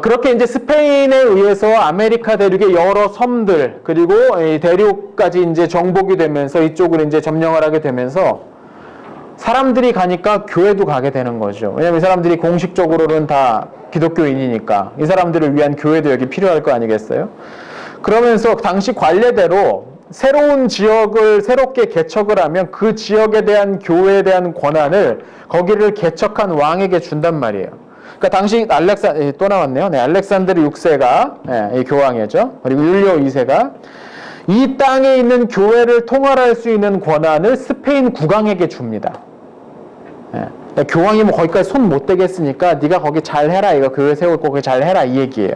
Speaker 1: 그렇게 이제 스페인에 의해서 아메리카 대륙의 여러 섬들 그리고 이 대륙까지 이제 정복이 되면서 이쪽으로 이제 점령을 하게 되면서 사람들이 가니까 교회도 가게 되는 거죠. 왜냐면 이 사람들이 공식적으로는 다 기독교인이니까 이 사람들을 위한 교회도 여기 필요할 거 아니겠어요? 그러면서 당시 관례대로 새로운 지역을 새롭게 개척을 하면 그 지역에 대한 교회에 대한 권한을 거기를 개척한 왕에게 준단 말이에요. 그러니까 당시 또 나왔네요. 알렉산드르 6세가 이 교황이죠. 그리고 율리오 2세가 이 땅에 있는 교회를 통할할 수 있는 권한을 스페인 국왕에게 줍니다. 그러니까 교황이 뭐 거기까지 손 못 대겠으니까 네가 거기 잘 해라. 이거 교회 세울 거 거기 잘 해라 이 얘기예요.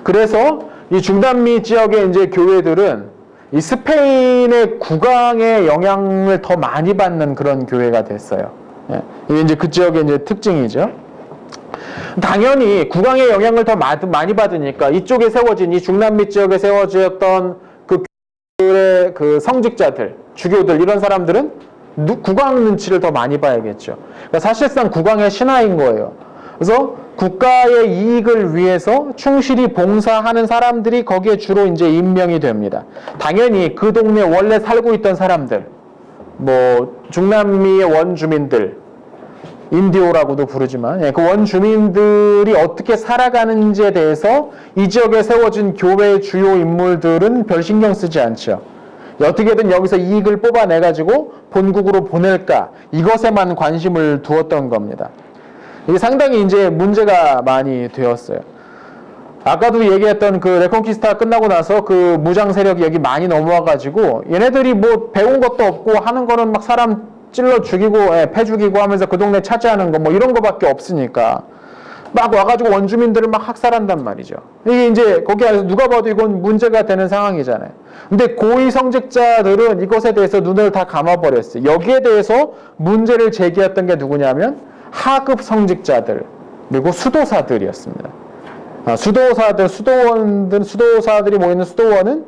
Speaker 1: 그래서 이 중남미 지역의 이제 교회들은 이 스페인의 국왕의 영향을 더 많이 받는 그런 교회가 됐어요. 이게 이제 그 지역의 이제 특징이죠. 당연히 국왕의 영향을 더 많이 받으니까 이쪽에 세워진 이 중남미 지역에 세워졌던 그 성직자들, 주교들 이런 사람들은 국왕 눈치를 더 많이 봐야겠죠. 그러니까 사실상 국왕의 신하인 거예요. 그래서 국가의 이익을 위해서 충실히 봉사하는 사람들이 거기에 주로 이제 임명이 됩니다. 당연히 그 동네에 원래 살고 있던 사람들, 뭐 중남미의 원주민들, 인디오라고도 부르지만 그 원주민들이 어떻게 살아가는지에 대해서 이 지역에 세워진 교회의 주요 인물들은 별 신경 쓰지 않죠. 어떻게든 여기서 이익을 뽑아내가지고 본국으로 보낼까 이것에만 관심을 두었던 겁니다. 이게 상당히 이제 문제가 많이 되었어요. 아까도 얘기했던 그 레콘키스타 끝나고 나서 그 무장 세력이 여기 많이 넘어와가지고 얘네들이 뭐 배운 것도 없고 하는 거는 막 사람 찔러 죽이고 패 죽이고 하면서 그 동네 차지하는 거 뭐 이런 거밖에 없으니까 막 와가지고 원주민들을 막 학살한단 말이죠. 이게 이제 거기 안에서 누가 봐도 이건 문제가 되는 상황이잖아요. 근데 고위 성직자들은 이것에 대해서 눈을 다 감아버렸어요. 여기에 대해서 문제를 제기했던 게 누구냐면 하급 성직자들 그리고 수도사들이었습니다. 수도사들이 모이는 수도원은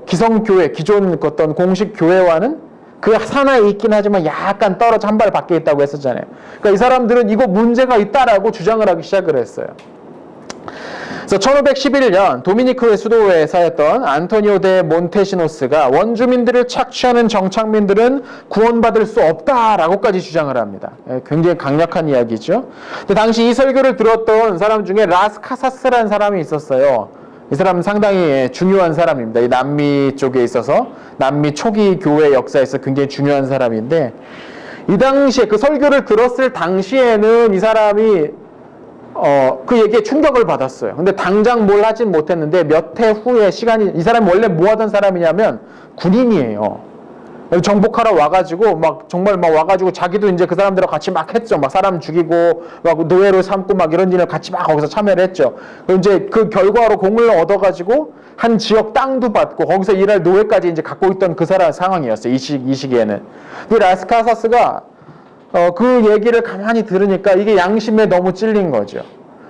Speaker 1: 기성교회, 기존 어떤 공식 교회와는 그 산하에 있긴 하지만 약간 떨어져 한 발 밖에 있다고 했었잖아요. 그러니까 이 사람들은 이거 문제가 있다라고 주장을 하기 시작을 했어요. 그래서 1511년 도미니크의 수도에 사였던 안토니오 데 몬테시노스가 원주민들을 착취하는 정착민들은 구원받을 수 없다라고까지 주장을 합니다. 굉장히 강력한 이야기죠. 근데 당시 이 설교를 들었던 사람 중에 라스카사스라는 사람이 있었어요. 이 사람은 상당히 중요한 사람입니다. 이 남미 쪽에 있어서 남미 초기 교회 역사에서 굉장히 중요한 사람인데 이 당시에 그 설교를 들었을 당시에는 이 사람이 그 얘기에 충격을 받았어요. 근데 당장 뭘 하진 못했는데 몇 해 후에 시간이 이 사람이 원래 뭐 하던 사람이냐면 군인이에요. 정복하러 와가지고 막 정말 막 와가지고 자기도 이제 그 사람들하고 같이 막 했죠. 막 사람 죽이고 막 노예로 삼고 막 이런 일을 같이 막 거기서 참여를 했죠. 그리고 이제 그 결과로 공을 얻어가지고 한 지역 땅도 받고 거기서 일할 노예까지 이제 갖고 있던 그 사람 상황이었어요. 이 시기에는. 근데 라스카사스가 그 얘기를 가만히 들으니까 이게 양심에 너무 찔린 거죠.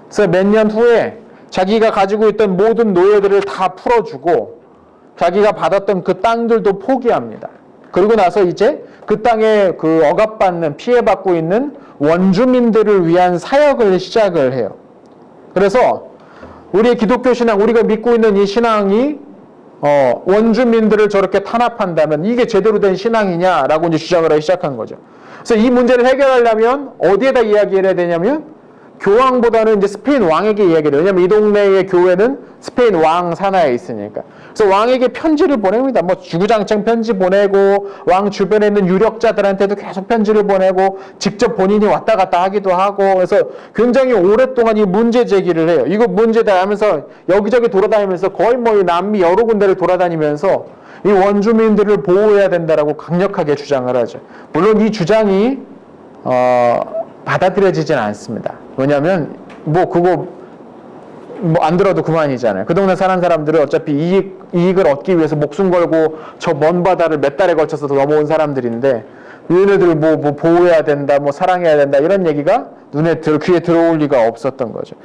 Speaker 1: 그래서 몇 년 후에 자기가 가지고 있던 모든 노예들을 다 풀어주고 자기가 받았던 그 땅들도 포기합니다. 그리고 나서 이제 그 땅에 그 억압받는, 피해받고 있는 원주민들을 위한 사역을 시작을 해요. 그래서 우리의 기독교 신앙, 우리가 믿고 있는 이 신앙이 원주민들을 저렇게 탄압한다면 이게 제대로 된 신앙이냐라고 이제 주장을 하기 시작한 거죠. 그래서 이 문제를 해결하려면 어디에다 이야기를 해야 되냐면 교황보다는 이제 스페인 왕에게 이야기를 해요. 왜냐면 이 동네의 교회는 스페인 왕 산하에 있으니까. 그래서 왕에게 편지를 보냅니다. 뭐 주구장창 편지 보내고 왕 주변에 있는 유력자들한테도 계속 편지를 보내고 직접 본인이 왔다 갔다 하기도 하고 그래서 굉장히 오랫동안 이 문제 제기를 해요. 이거 문제다 하면서 여기저기 돌아다니면서 거의 뭐 이 남미 여러 군데를 돌아다니면서 이 원주민들을 보호해야 된다라고 강력하게 주장을 하죠. 물론 이 주장이 받아들여지진 않습니다. 왜냐하면 그거 안 들어도 그만이잖아요. 그 동네 사는 사람들은 어차피 이익을 얻기 위해서 목숨 걸고 저 먼 바다를 몇 달에 걸쳐서 넘어온 사람들인데 얘네들 뭐 보호해야 된다, 뭐 사랑해야 된다 이런 얘기가 귀에 들어올 리가 없었던 거죠.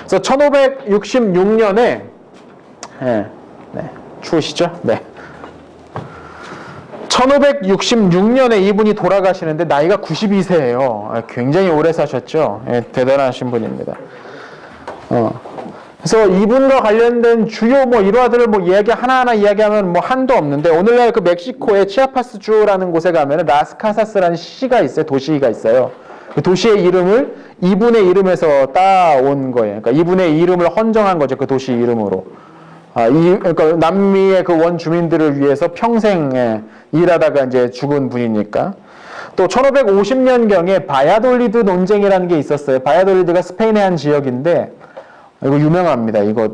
Speaker 1: 그래서 1566년에 추우시죠? 네. 1566년에 이분이 돌아가시는데 나이가 92세예요. 굉장히 오래 사셨죠. 대단하신 분입니다. 그래서 이분과 관련된 주요 일화들을 이야기 하나하나 이야기하면 한도 없는데 오늘날 그 멕시코의 치아파스 주라는 곳에 가면 라스카사스라는 시가 있어요. 도시가 있어요. 그 도시의 이름을 이분의 이름에서 따온 거예요. 그러니까 이분의 이름을 헌정한 거죠. 그 도시 이름으로. 그러니까 남미의 그 원주민들을 위해서 평생 일하다가 이제 죽은 분이니까. 또 1550년경에 바야돌리드 논쟁이라는 게 있었어요. 바야돌리드가 스페인의 한 지역인데 이거 유명합니다. 이거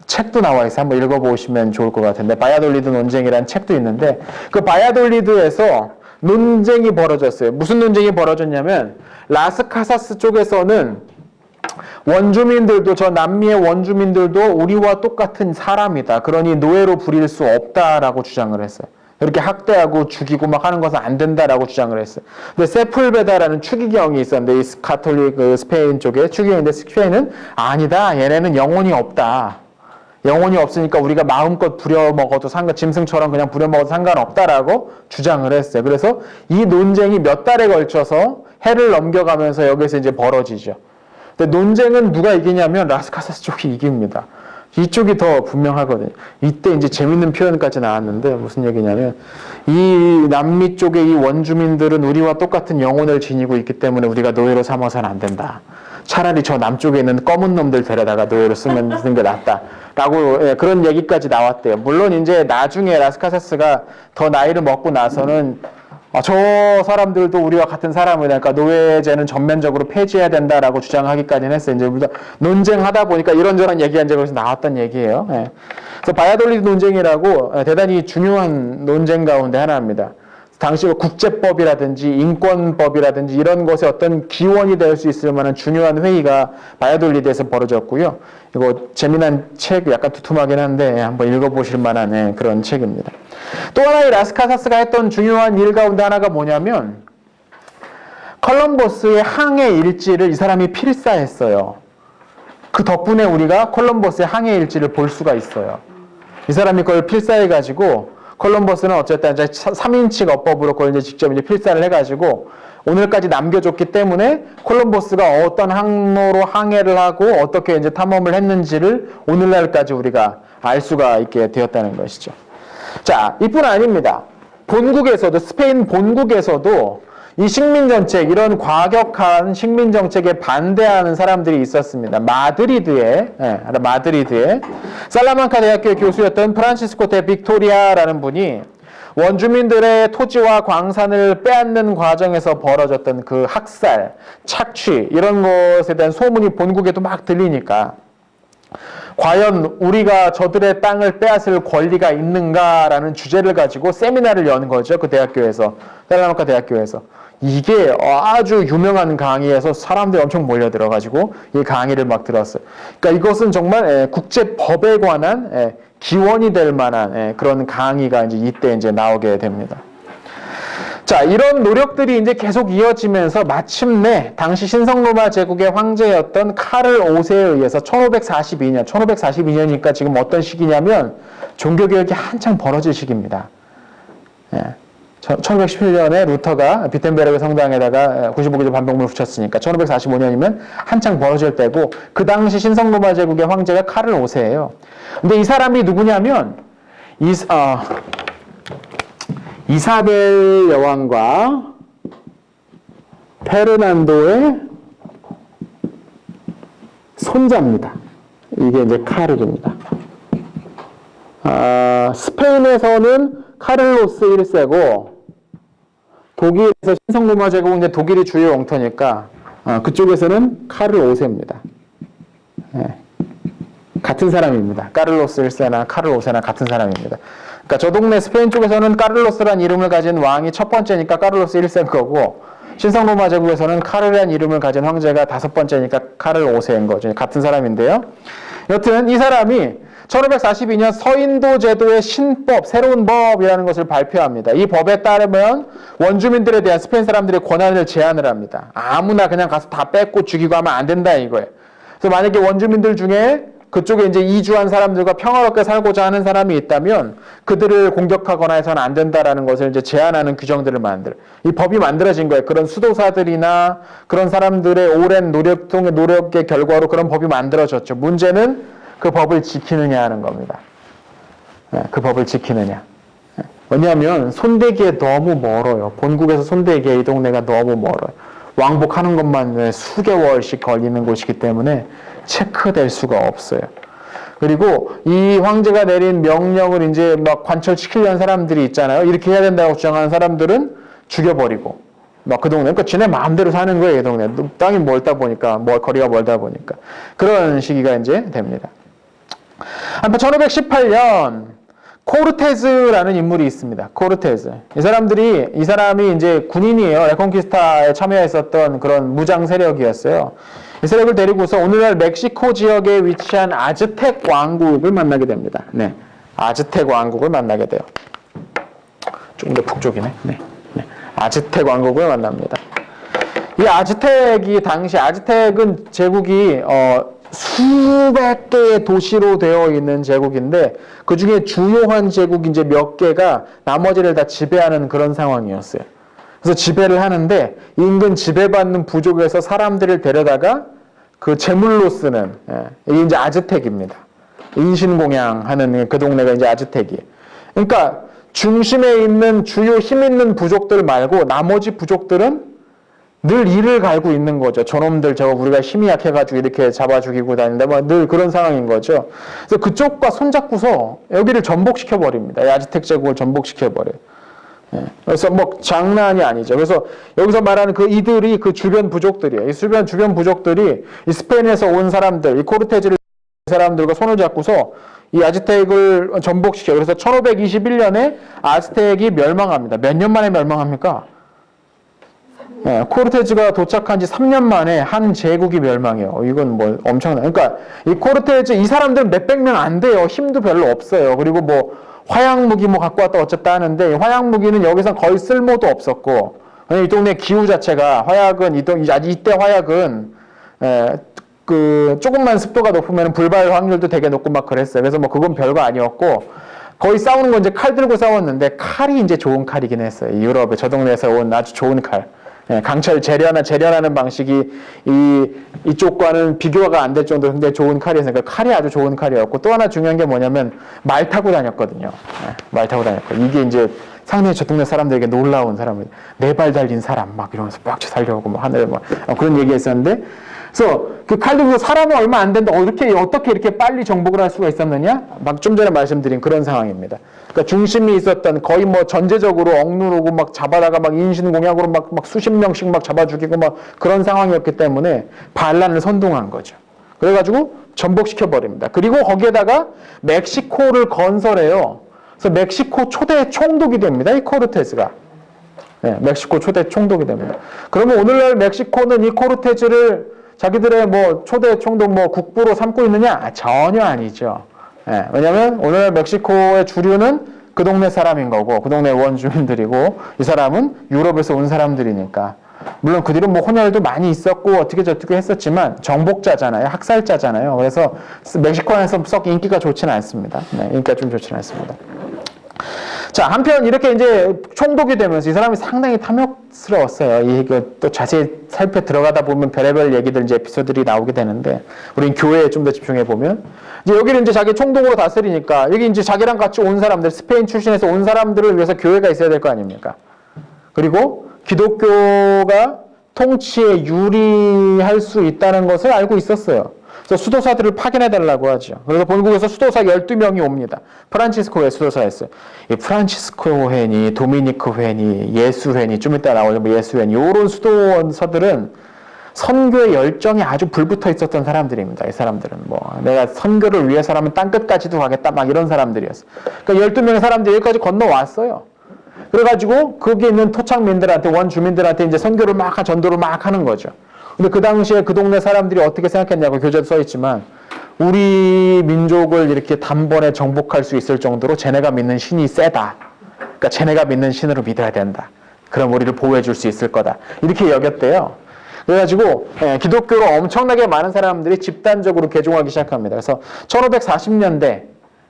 Speaker 1: 책도 나와 있어요. 한번 읽어보시면 좋을 것 같은데 바야돌리드 논쟁이라는 책도 있는데 그 바야돌리드에서 논쟁이 벌어졌어요. 무슨 논쟁이 벌어졌냐면 라스카사스 쪽에서는 원주민들도 저 남미의 원주민들도 우리와 똑같은 사람이다. 그러니 노예로 부릴 수 없다라고 주장을 했어요. 이렇게 학대하고 죽이고 막 하는 것은 안 된다라고 주장을 했어요. 근데 세풀베다라는 추기경이 있었는데 이 가톨릭 스페인 쪽에 추기경인데 스페인은 아니다. 얘네는 영혼이 없다. 영혼이 없으니까 우리가 마음껏 부려먹어도 짐승처럼 그냥 부려먹어도 상관없다라고 주장을 했어요. 그래서 이 논쟁이 몇 달에 걸쳐서 해를 넘겨가면서 여기서 이제 벌어지죠. 근데 논쟁은 누가 이기냐면 라스카사스 쪽이 이깁니다. 이쪽이 더 분명하거든요. 이때 이제 재밌는 표현까지 나왔는데 무슨 얘기냐면 이 남미 쪽의 이 원주민들은 우리와 똑같은 영혼을 지니고 있기 때문에 우리가 노예로 삼아서는 안 된다. 차라리 저 남쪽에 있는 검은 놈들 데려다가 노예로 쓰는 게 낫다. 라고 그런 얘기까지 나왔대요. 물론 이제 나중에 라스카사스가 더 나이를 먹고 나서는 저 사람들도 우리와 같은 사람이다. 그러니까 노예제는 전면적으로 폐지해야 된다라고 주장하기까지는 했어요. 이제 논쟁하다 보니까 이런저런 얘기가 이제 거기서 나왔던 얘기예요. 그래서 바야돌리드 논쟁이라고 대단히 중요한 논쟁 가운데 하나입니다. 당시 국제법이라든지 인권법이라든지 이런 것에 어떤 기원이 될 수 있을 만한 중요한 회의가 바야돌리드에서 벌어졌고요. 이거 재미난 책, 약간 두툼하긴 한데 한번 읽어보실 만한 그런 책입니다. 또 하나의 라스카사스가 했던 중요한 일 가운데 하나가 뭐냐면 콜럼버스의 항해 일지를 이 사람이 필사했어요. 그 덕분에 우리가 콜럼버스의 항해 일지를 볼 수가 있어요. 이 사람이 그걸 필사해가지고 콜럼버스는 어쨌든 이제 3인칭 어법으로 그걸 이제 직접 이제 필사를 해가지고 오늘까지 남겨줬기 때문에 콜럼버스가 어떤 항로로 항해를 하고 어떻게 이제 탐험을 했는지를 오늘날까지 우리가 알 수가 있게 되었다는 것이죠. 자, 이뿐 아닙니다. 본국에서도, 스페인 본국에서도 이 식민정책, 이런 과격한 식민정책에 반대하는 사람들이 있었습니다. 마드리드에 살라만카 대학교의 교수였던 프란시스코 데 빅토리아라는 분이 원주민들의 토지와 광산을 빼앗는 과정에서 벌어졌던 그 학살, 착취, 이런 것에 대한 소문이 본국에도 막 들리니까 과연 우리가 저들의 땅을 빼앗을 권리가 있는가라는 주제를 가지고 세미나를 여는 거죠. 그 대학교에서, 살라만카 대학교에서. 이게 아주 유명한 강의에서 사람들이 엄청 몰려들어가지고 이 강의를 막 들었어요. 그러니까 이것은 정말 국제법에 관한 기원이 될 만한 그런 강의가 이제 이때 이제 나오게 됩니다. 자, 이런 노력들이 이제 계속 이어지면서 마침내 당시 신성로마 제국의 황제였던 카를 5세에 의해서 1542년이니까 지금 어떤 시기냐면 종교개혁이 한창 벌어질 시기입니다. 1517년에 루터가 비텐베르그 성당에다가 95기조 반병문을 붙였으니까 1545년이면 한창 벌어질 때고 그 당시 신성로마 제국의 황제가 카를 5세예요. 근데 이 사람이 누구냐면 이사벨 여왕과 페르난도의 손자입니다. 이게 이제 카를입니다. 스페인에서는 카를로스 1세고 독일에서 신성로마 제국은 이제 독일이 주요 영토니까 그쪽에서는 카를 5세입니다. 네. 같은 사람입니다. 카를로스 1세나 카를 5세나 같은 사람입니다. 그러니까 저 동네 스페인 쪽에서는 카를로스란 이름을 가진 왕이 첫 번째니까 카를로스 1세인 거고 신성로마 제국에서는 카르란 이름을 가진 황제가 다섯 번째니까 카를 5세인 거죠. 같은 사람인데요. 여튼 이 사람이 1542년 서인도 제도의 신법, 새로운 법이라는 것을 발표합니다. 이 법에 따르면 원주민들에 대한 스페인 사람들의 권한을 제한을 합니다. 아무나 그냥 가서 다 뺏고 죽이고 하면 안 된다 이거예요. 그래서 만약에 원주민들 중에 그쪽에 이제 이주한 사람들과 평화롭게 살고자 하는 사람이 있다면 그들을 공격하거나 해서는 안 된다라는 것을 이제 제한하는 규정들을 이 법이 만들어진 거예요. 그런 수도사들이나 그런 사람들의 오랜 노력의 결과로 그런 법이 만들어졌죠. 문제는 그 법을 지키느냐 하는 겁니다. 그 법을 지키느냐. 왜냐하면 손대기에 너무 멀어요. 본국에서 손대기에 이 동네가 너무 멀어요. 왕복하는 것만 수개월씩 걸리는 곳이기 때문에 체크될 수가 없어요. 그리고 이 황제가 내린 명령을 이제 막 관철시키려는 사람들이 있잖아요. 이렇게 해야 된다고 주장하는 사람들은 죽여버리고 막 그 동네, 그러니까 지네 마음대로 사는 거예요, 이 동네. 땅이 멀다 보니까, 거리가 멀다 보니까. 그런 시기가 이제 됩니다. 한편 1518년 코르테즈라는 인물이 있습니다. 코르테즈. 이 사람이 이제 군인이에요. 레콘키스타에 참여했었던 그런 무장 세력이었어요. 이 세력을 데리고서 오늘날 멕시코 지역에 위치한 아즈텍 왕국을 만나게 됩니다. 네. 아즈텍 왕국을 만나게 돼요. 조금 더 북쪽이네. 네. 아즈텍 왕국을 만납니다. 이 아즈텍은 제국이 수백 개의 도시로 되어 있는 제국인데 그 중에 주요한 제국이 이제 몇 개가 나머지를 다 지배하는 그런 상황이었어요. 그래서 지배를 하는데 인근 지배받는 부족에서 사람들을 데려다가 그 제물로 쓰는 이게 이제 아즈텍입니다. 인신공양하는 그 동네가 이제 아즈텍이에요. 그러니까 중심에 있는 주요 힘 있는 부족들 말고 나머지 부족들은 늘 이를 갈고 있는 거죠. 저놈들 저거 우리가 힘이 약해가지고 이렇게 잡아 죽이고 다닌다. 뭐 늘 그런 상황인 거죠. 그래서 그쪽과 손잡고서 여기를 전복시켜 버립니다. 아즈텍 제국을 전복시켜 버려요. 그래서 뭐 장난이 아니죠. 그래서 여기서 말하는 이들이 그 주변 부족들이에요. 이 주변 부족들이 이 스페인에서 온 사람들, 이 코르테즈를 사람들과 손을 잡고서 이 아즈텍을 전복시켜요. 그래서 1521년에 아즈텍이 멸망합니다. 몇 년 만에 멸망합니까? 코르테즈가 도착한 지 3년 만에 한 제국이 멸망해요. 이건 뭐 엄청나. 그러니까 이 코르테즈 이 사람들은 몇백 명 안 돼요. 힘도 별로 없어요. 그리고 뭐 화약무기 뭐 갖고 왔다 어쨌다 하는데 화약무기는 여기서 거의 쓸모도 없었고 이 동네 기후 자체가 화약은 이때 화약은 그 조금만 습도가 높으면 불발 확률도 되게 높고 막 그랬어요. 그래서 뭐 그건 별거 아니었고 거의 싸우는 건 이제 칼 들고 싸웠는데 칼이 이제 좋은 칼이긴 했어요. 유럽에 저 동네에서 온 아주 좋은 칼. 강철 재련하는 방식이 이쪽과는 비교가 안 될 정도로 굉장히 좋은 칼이었으니까 칼이 아주 좋은 칼이었고 또 하나 중요한 게 뭐냐면 말 타고 다녔거든요. 말 타고 다녔거든요. 이게 이제 상당히 저 동네 사람들에게 놀라운 사람을 네 발 달린 사람 막 이러면서 빡쳐 살려고 뭐 하늘에 막 그런 얘기 했었는데 그래서 그 칼 들고 사람은 얼마 안 된다. 어떻게 이렇게 빨리 정복을 할 수가 있었느냐? 막 좀 전에 말씀드린 그런 상황입니다. 그러니까 중심이 있었던 거의 뭐 전제적으로 억누르고 막 잡아다가 막 인신공약으로 막 수십 명씩 막 잡아 죽이고 막 그런 상황이었기 때문에 반란을 선동한 거죠. 그래가지고 전복시켜 버립니다. 그리고 거기에다가 멕시코를 건설해요. 그래서 멕시코 초대 총독이 됩니다. 이 코르테즈가. 멕시코 초대 총독이 됩니다. 그러면 오늘날 멕시코는 이 코르테즈를 자기들의 뭐 초대 총독 뭐 국부로 삼고 있느냐? 전혀 아니죠. 왜냐하면 오늘 멕시코의 주류는 그 동네 사람인 거고 그 동네 원주민들이고 이 사람은 유럽에서 온 사람들이니까 물론 그 뒤로 뭐 혼혈도 많이 있었고 어떻게 저떻게 했었지만 정복자잖아요. 학살자잖아요. 그래서 멕시코 안에서 썩 인기가 좋지는 않습니다. 인기가 좀 좋지는 않습니다. 자, 한편 이렇게 이제 총독이 되면서 이 사람이 상당히 탐욕스러웠어요. 이거 또 자세히 살펴 들어가다 보면 별의별 얘기들 이제 에피소드들이 나오게 되는데, 우린 교회에 좀 더 집중해 보면, 이제 여기는 이제 자기 총독으로 다스리니까, 여기 이제 자기랑 같이 온 사람들, 스페인 출신에서 온 사람들을 위해서 교회가 있어야 될 거 아닙니까? 그리고 기독교가 통치에 유리할 수 있다는 것을 알고 있었어요. 그래서 수도사들을 파견해달라고 하죠. 그래서 본국에서 수도사 12명이 옵니다. 프란치스코 회 수도사였어요. 이 프란치스코 회니, 도미니크 회니, 예수 회니, 좀 이따 나오죠. 뭐 예수 회니. 이런 수도원서들은 선교의 열정이 아주 불붙어 있었던 사람들입니다. 이 사람들은 뭐 내가 선교를 위해서라면 땅끝까지도 가겠다 막 이런 사람들이었어요. 그러니까 12명의 사람들이 여기까지 건너왔어요. 그래가지고 거기 있는 토착민들한테, 원주민들한테 이제 선교를 막, 전도를 막 하는 거죠. 근데 그 당시에 그 동네 사람들이 어떻게 생각했냐고 교재도 써있지만, 우리 민족을 이렇게 단번에 정복할 수 있을 정도로 쟤네가 믿는 신이 세다. 그러니까 쟤네가 믿는 신으로 믿어야 된다. 그럼 우리를 보호해 줄 수 있을 거다. 이렇게 여겼대요. 그래가지고 기독교로 엄청나게 많은 사람들이 집단적으로 개종하기 시작합니다. 그래서 1540년대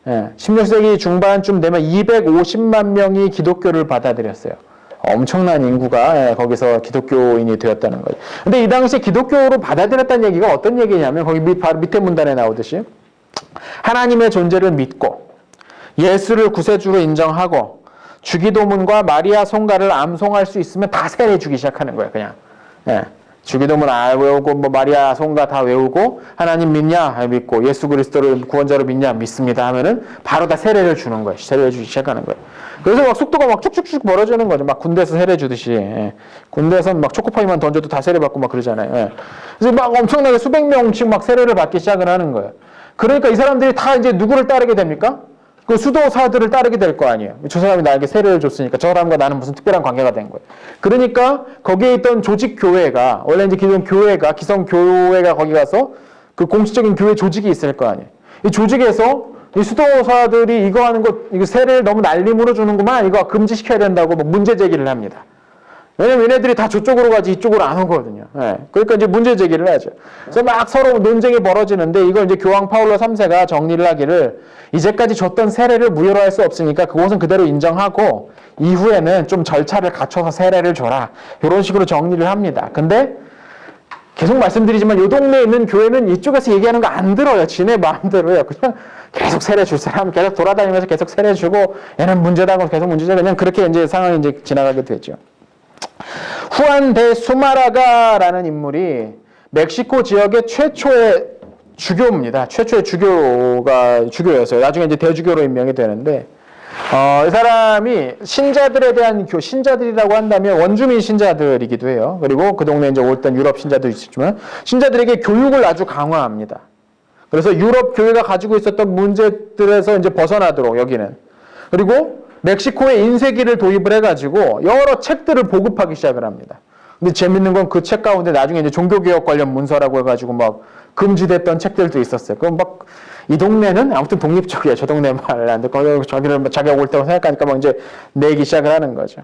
Speaker 1: 16세기 중반쯤 되면 250만 명이 기독교를 받아들였어요. 엄청난 인구가 거기서 기독교인이 되었다는 거예요. 근데 이 당시에 기독교로 받아들였다는 얘기가 어떤 얘기냐면, 거기 바로 밑에 문단에 나오듯이 하나님의 존재를 믿고 예수를 구세주로 인정하고 주기도문과 마리아 송가를 암송할 수 있으면 다 세례 주기 시작하는 거예요. 그냥 주기도문 외우고 뭐 마리아 송가 다 외우고 하나님 믿냐? 믿고 예수 그리스도를 구원자로 믿냐? 믿습니다 하면은 바로 다 세례를 주는 거예요. 세례를 주기 시작하는 거예요. 그래서 막 속도가 막 쭉쭉쭉 벌어지는 거죠. 막 군대에서 세례 주듯이. 군대에서 막 초코파이만 던져도 다 세례 받고 막 그러잖아요. 그래서 막 엄청나게 수백 명씩 막 세례를 받기 시작을 하는 거예요. 그러니까 이 사람들이 다 이제 누구를 따르게 됩니까? 그 수도사들을 따르게 될 거 아니에요. 저 사람이 나에게 세례를 줬으니까 저 사람과 나는 무슨 특별한 관계가 된 거예요. 그러니까 거기에 있던 조직 교회가, 원래 이제 기존 교회가, 기성 교회가 거기 가서 그 공식적인 교회 조직이 있을 거 아니에요. 이 조직에서 이 수도사들이 이거 하는 거, 이거 세례를 너무 날림으로 주는구만, 이거 금지시켜야 된다고 뭐 문제 제기를 합니다. 왜냐면 얘네들이 다 저쪽으로 가지 이쪽으로 안 오거든요. 그러니까 이제 문제 제기를 하죠. 그래서 막 서로 논쟁이 벌어지는데, 이걸 이제 교황 파울로 3세가 정리를 하기를, 이제까지 줬던 세례를 무효로 할 수 없으니까 그것은 그대로 인정하고 이후에는 좀 절차를 갖춰서 세례를 줘라. 이런 식으로 정리를 합니다. 근데 계속 말씀드리지만 이 동네에 있는 교회는 이쪽에서 얘기하는 거 안 들어요. 지네 마음대로요. 그냥 계속 세례 줄 사람 계속 돌아다니면서 계속 세례 주고, 얘는 문제다고 계속 문제다. 그냥 그렇게 이제 상황이 이제 지나가게 되죠. 후안 데 수마라가라는 인물이 멕시코 지역의 최초의 주교입니다. 최초의 주교였어요. 나중에 이제 대주교로 임명이 되는데, 이 사람이 신자들에 대한 신자들이라고 한다면 원주민 신자들이기도 해요. 그리고 그 동네에 이제 올던 유럽 신자도 있었지만, 신자들에게 교육을 아주 강화합니다. 그래서 유럽 교회가 가지고 있었던 문제들에서 이제 벗어나도록 여기는. 그리고 멕시코에 인쇄기를 도입을 해가지고 여러 책들을 보급하기 시작을 합니다. 근데 재밌는 건 그 책 가운데 나중에 이제 종교개혁 관련 문서라고 해가지고 막 금지됐던 책들도 있었어요. 그럼 막 이 동네는 아무튼 독립적이야. 저 동네 말 안 듣고 자기가 올 때고 생각하니까 막 이제 내기 시작을 하는 거죠.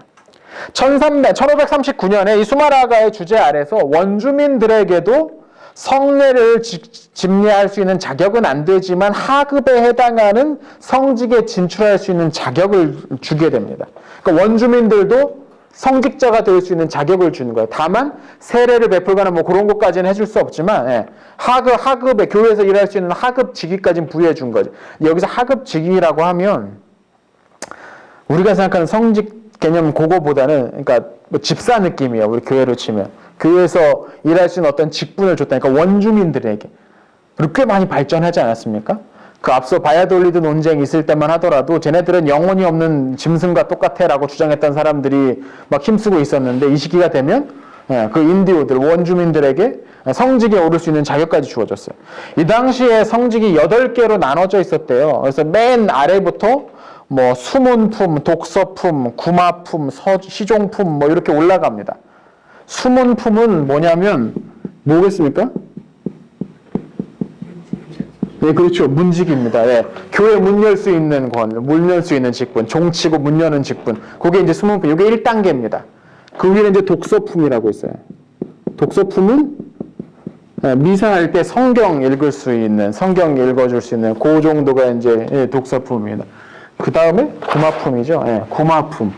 Speaker 1: 1539년에 이 수마라가의 주재 아래서 원주민들에게도 성례를 집례할 수 있는 자격은 안 되지만 하급에 해당하는 성직에 진출할 수 있는 자격을 주게 됩니다. 그러니까 원주민들도 성직자가 될 수 있는 자격을 주는 거예요. 다만 세례를 베풀거나 뭐 그런 것까지는 해줄 수 없지만 하급에 교회에서 일할 수 있는 하급 직위까지는 부여해 준 거죠. 여기서 하급 직위라고 하면 우리가 생각하는 성직 개념 그거보다는, 그러니까 뭐 집사 느낌이에요. 우리 교회로 치면 교회에서 일할 수 있는 어떤 직분을 줬다니까 원주민들에게. 그리고 꽤 많이 발전하지 않았습니까? 그 앞서 바야돌리드 논쟁이 있을 때만 하더라도 쟤네들은 영혼이 없는 짐승과 똑같아 라고 주장했던 사람들이 막 힘쓰고 있었는데, 이 시기가 되면 그 인디오들, 원주민들에게 성직에 오를 수 있는 자격까지 주어졌어요. 이 당시에 성직이 8개로 나눠져 있었대요. 그래서 맨 아래부터 뭐 수문품, 독서품, 구마품, 시종품 뭐 이렇게 올라갑니다. 수문품은 뭐냐면 뭐겠습니까? 네, 그렇죠. 문직입니다. 교회 문 열 수 있는 문 열 수 있는 직분, 종치고 문 여는 직분. 그게 이제 수문품. 이게 1단계입니다. 그 위에 이제 독서품이라고 있어요. 독서품은 미사할 때 성경 읽을 수 있는, 성경 읽어줄 수 있는 그 정도가 이제 독서품입니다. 그 다음에 구마품이죠. 예, 구마품.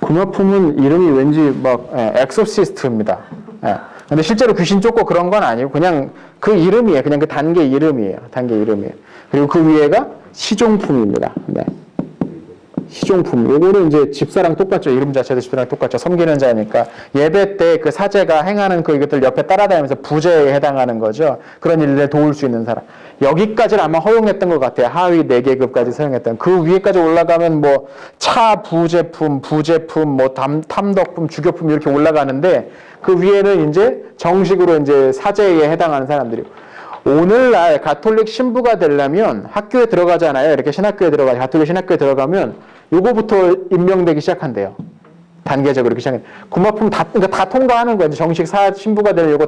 Speaker 1: 구마품은 이름이 왠지 막 엑소시스트입니다. 예. 근데 실제로 귀신 쫓고 그런 건 아니고 그냥 그 이름이에요. 그냥 그 단계 이름이에요. 단계 이름이에요. 그리고 그 위에가 시종품입니다. 네. 시종품. 요거는 이제 집사랑 똑같죠. 이름 자체도 집사랑 똑같죠. 섬기는 자니까. 예배 때 그 사제가 행하는 그 이것들 옆에 따라다니면서 부제에 해당하는 거죠. 그런 일에 도울 수 있는 사람. 여기까지는 아마 허용했던 것 같아요. 하위 4계급까지 사용했던. 그 위에까지 올라가면 뭐 차 부제품, 뭐 탐덕품, 주교품 이렇게 올라가는데 그 위에는 이제 정식으로 이제 사제에 해당하는 사람들이고. 오늘날 가톨릭 신부가 되려면 학교에 들어가잖아요. 이렇게 신학교에 들어가요. 가톨릭 신학교에 들어가면 요거부터 임명되기 시작한대요. 단계적으로 이렇게 시작해요. 구마품 그러니까 다 통과하는 거예요. 정식 신부가 되려고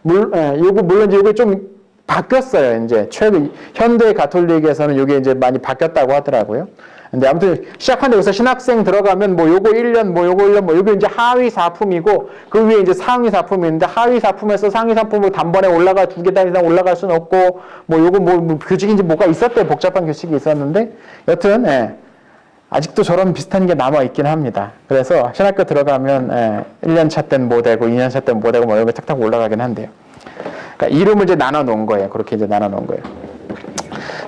Speaker 1: 요거 물론 이제 요게 좀 바뀌었어요. 이제 최근 현대 가톨릭에서는 요게 이제 많이 바뀌었다고 하더라고요. 근데 아무튼 시작하는데 여기서 신학생 들어가면 뭐 요거 1년, 뭐 요거 1년, 뭐 요게 이제 하위 사품이고 그 위에 이제 상위 사품이 있는데 하위 사품에서 상위 사품으로 단번에 올라가 2개 이상 올라갈 수는 없고 뭐 요거 뭐 규칙인지 뭐가 있었대요. 복잡한 규칙이 있었는데 여튼 예. 아직도 저런 비슷한 게 남아 있긴 합니다. 그래서 신학교 들어가면 1년 차 때는 뭐 되고 2년 차 때는 뭐 되고 뭐 이렇게 탁탁 올라가긴 한데요. 그러니까 이름을 이제 나눠 놓은 거예요. 그렇게 이제 나눠 놓은 거예요.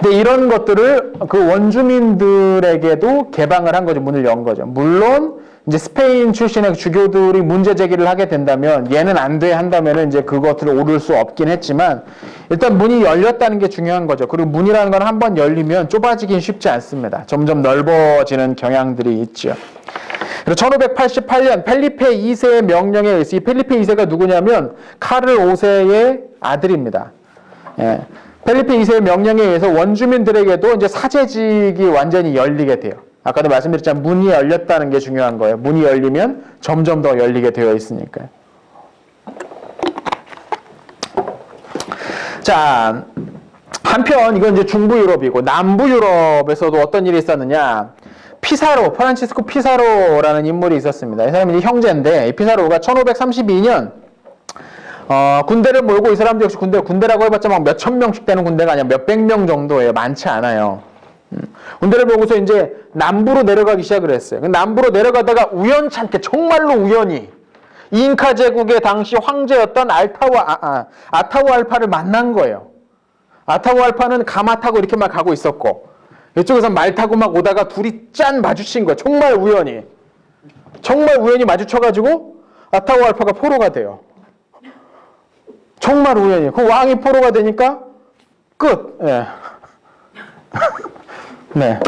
Speaker 1: 근데 이런 것들을 그 원주민들에게도 개방을 한 거죠. 문을 연 거죠. 물론 이제 스페인 출신의 주교들이 문제 제기를 하게 된다면 얘는 안 돼 한다면은 이제 그것들을 오를 수 없긴 했지만 일단 문이 열렸다는 게 중요한 거죠. 그리고 문이라는 건 한번 열리면 좁아지긴 쉽지 않습니다. 점점 넓어지는 경향들이 있죠. 그리고 1588년 펠리페 2세의 명령에 의해서 이 펠리페 2세가 누구냐면 카를 5세의 아들입니다. 예. 펠리페 2세의 명령에 의해서 원주민들에게도 이제 사제직이 완전히 열리게 돼요. 아까도 말씀드렸지만 문이 열렸다는 게 중요한 거예요. 문이 열리면 점점 더 열리게 되어 있으니까요. 자, 한편 이건 이제 중부 유럽이고 남부 유럽에서도 어떤 일이 있었느냐? 피사로, 프란치스코 피사로라는 인물이 있었습니다. 이 사람이 이제 형제인데 이 피사로가 1532년 군대를 몰고 이 사람도 역시 군대라고 해봤자 막 몇천 명씩 되는 군대가 아니라 몇백 명 정도예요. 많지 않아요. 군대를 몰고서 이제 남부로 내려가기 시작을 했어요. 남부로 내려가다가 우연찮게 정말로 우연히 잉카 제국의 당시 황제였던 아타후알파를 만난 거예요. 아타후알파는 가마 타고 이렇게 막 가고 있었고 이쪽에서 말 타고 막 오다가 둘이 짠 마주친 거예요. 정말 우연히 마주쳐가지고 아타후알파가 포로가 돼요. 정말 우연히. 그 왕이 포로가 되니까 끝. 예. 네.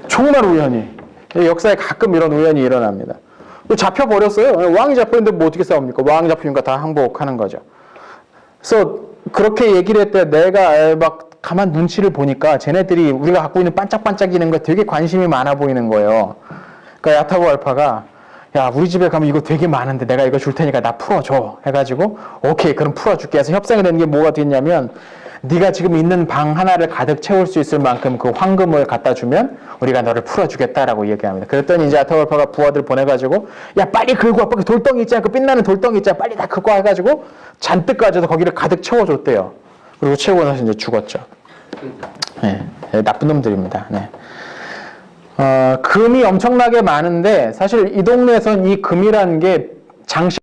Speaker 1: 정말 우연히. 역사에 가끔 이런 우연이 일어납니다. 잡혀버렸어요. 왕이 잡혔는데 뭐 어떻게 싸웁니까? 왕이 잡히니까 다 항복하는 거죠. 그래서 그렇게 얘기를 했대. 내가 막 가만 눈치를 보니까 쟤네들이 우리가 갖고 있는 반짝반짝이는 거 되게 관심이 많아 보이는 거예요. 그러니까 야타후알파가 야, 우리 집에 가면 이거 되게 많은데 내가 이거 줄 테니까 나 풀어줘 해가지고 오케이 그럼 풀어줄게 해서 협상이 되는 게 뭐가 됐냐면 네가 지금 있는 방 하나를 가득 채울 수 있을 만큼 그 황금을 갖다 주면 우리가 너를 풀어주겠다라고 얘기합니다. 그랬더니 이제 아타후알파가 부하들 보내가지고 야 빨리 긁고 와. 빨리 돌덩이 있잖아. 그 빛나는 돌덩이 있잖아. 빨리 다 긁고 와 해가지고 잔뜩 가져서 거기를 가득 채워줬대요. 그리고 채우고 나서 이제 죽었죠. 네, 나쁜 놈들입니다. 네. 금이 엄청나게 많은데 사실 이 동네에선 이 금이라는 게 장식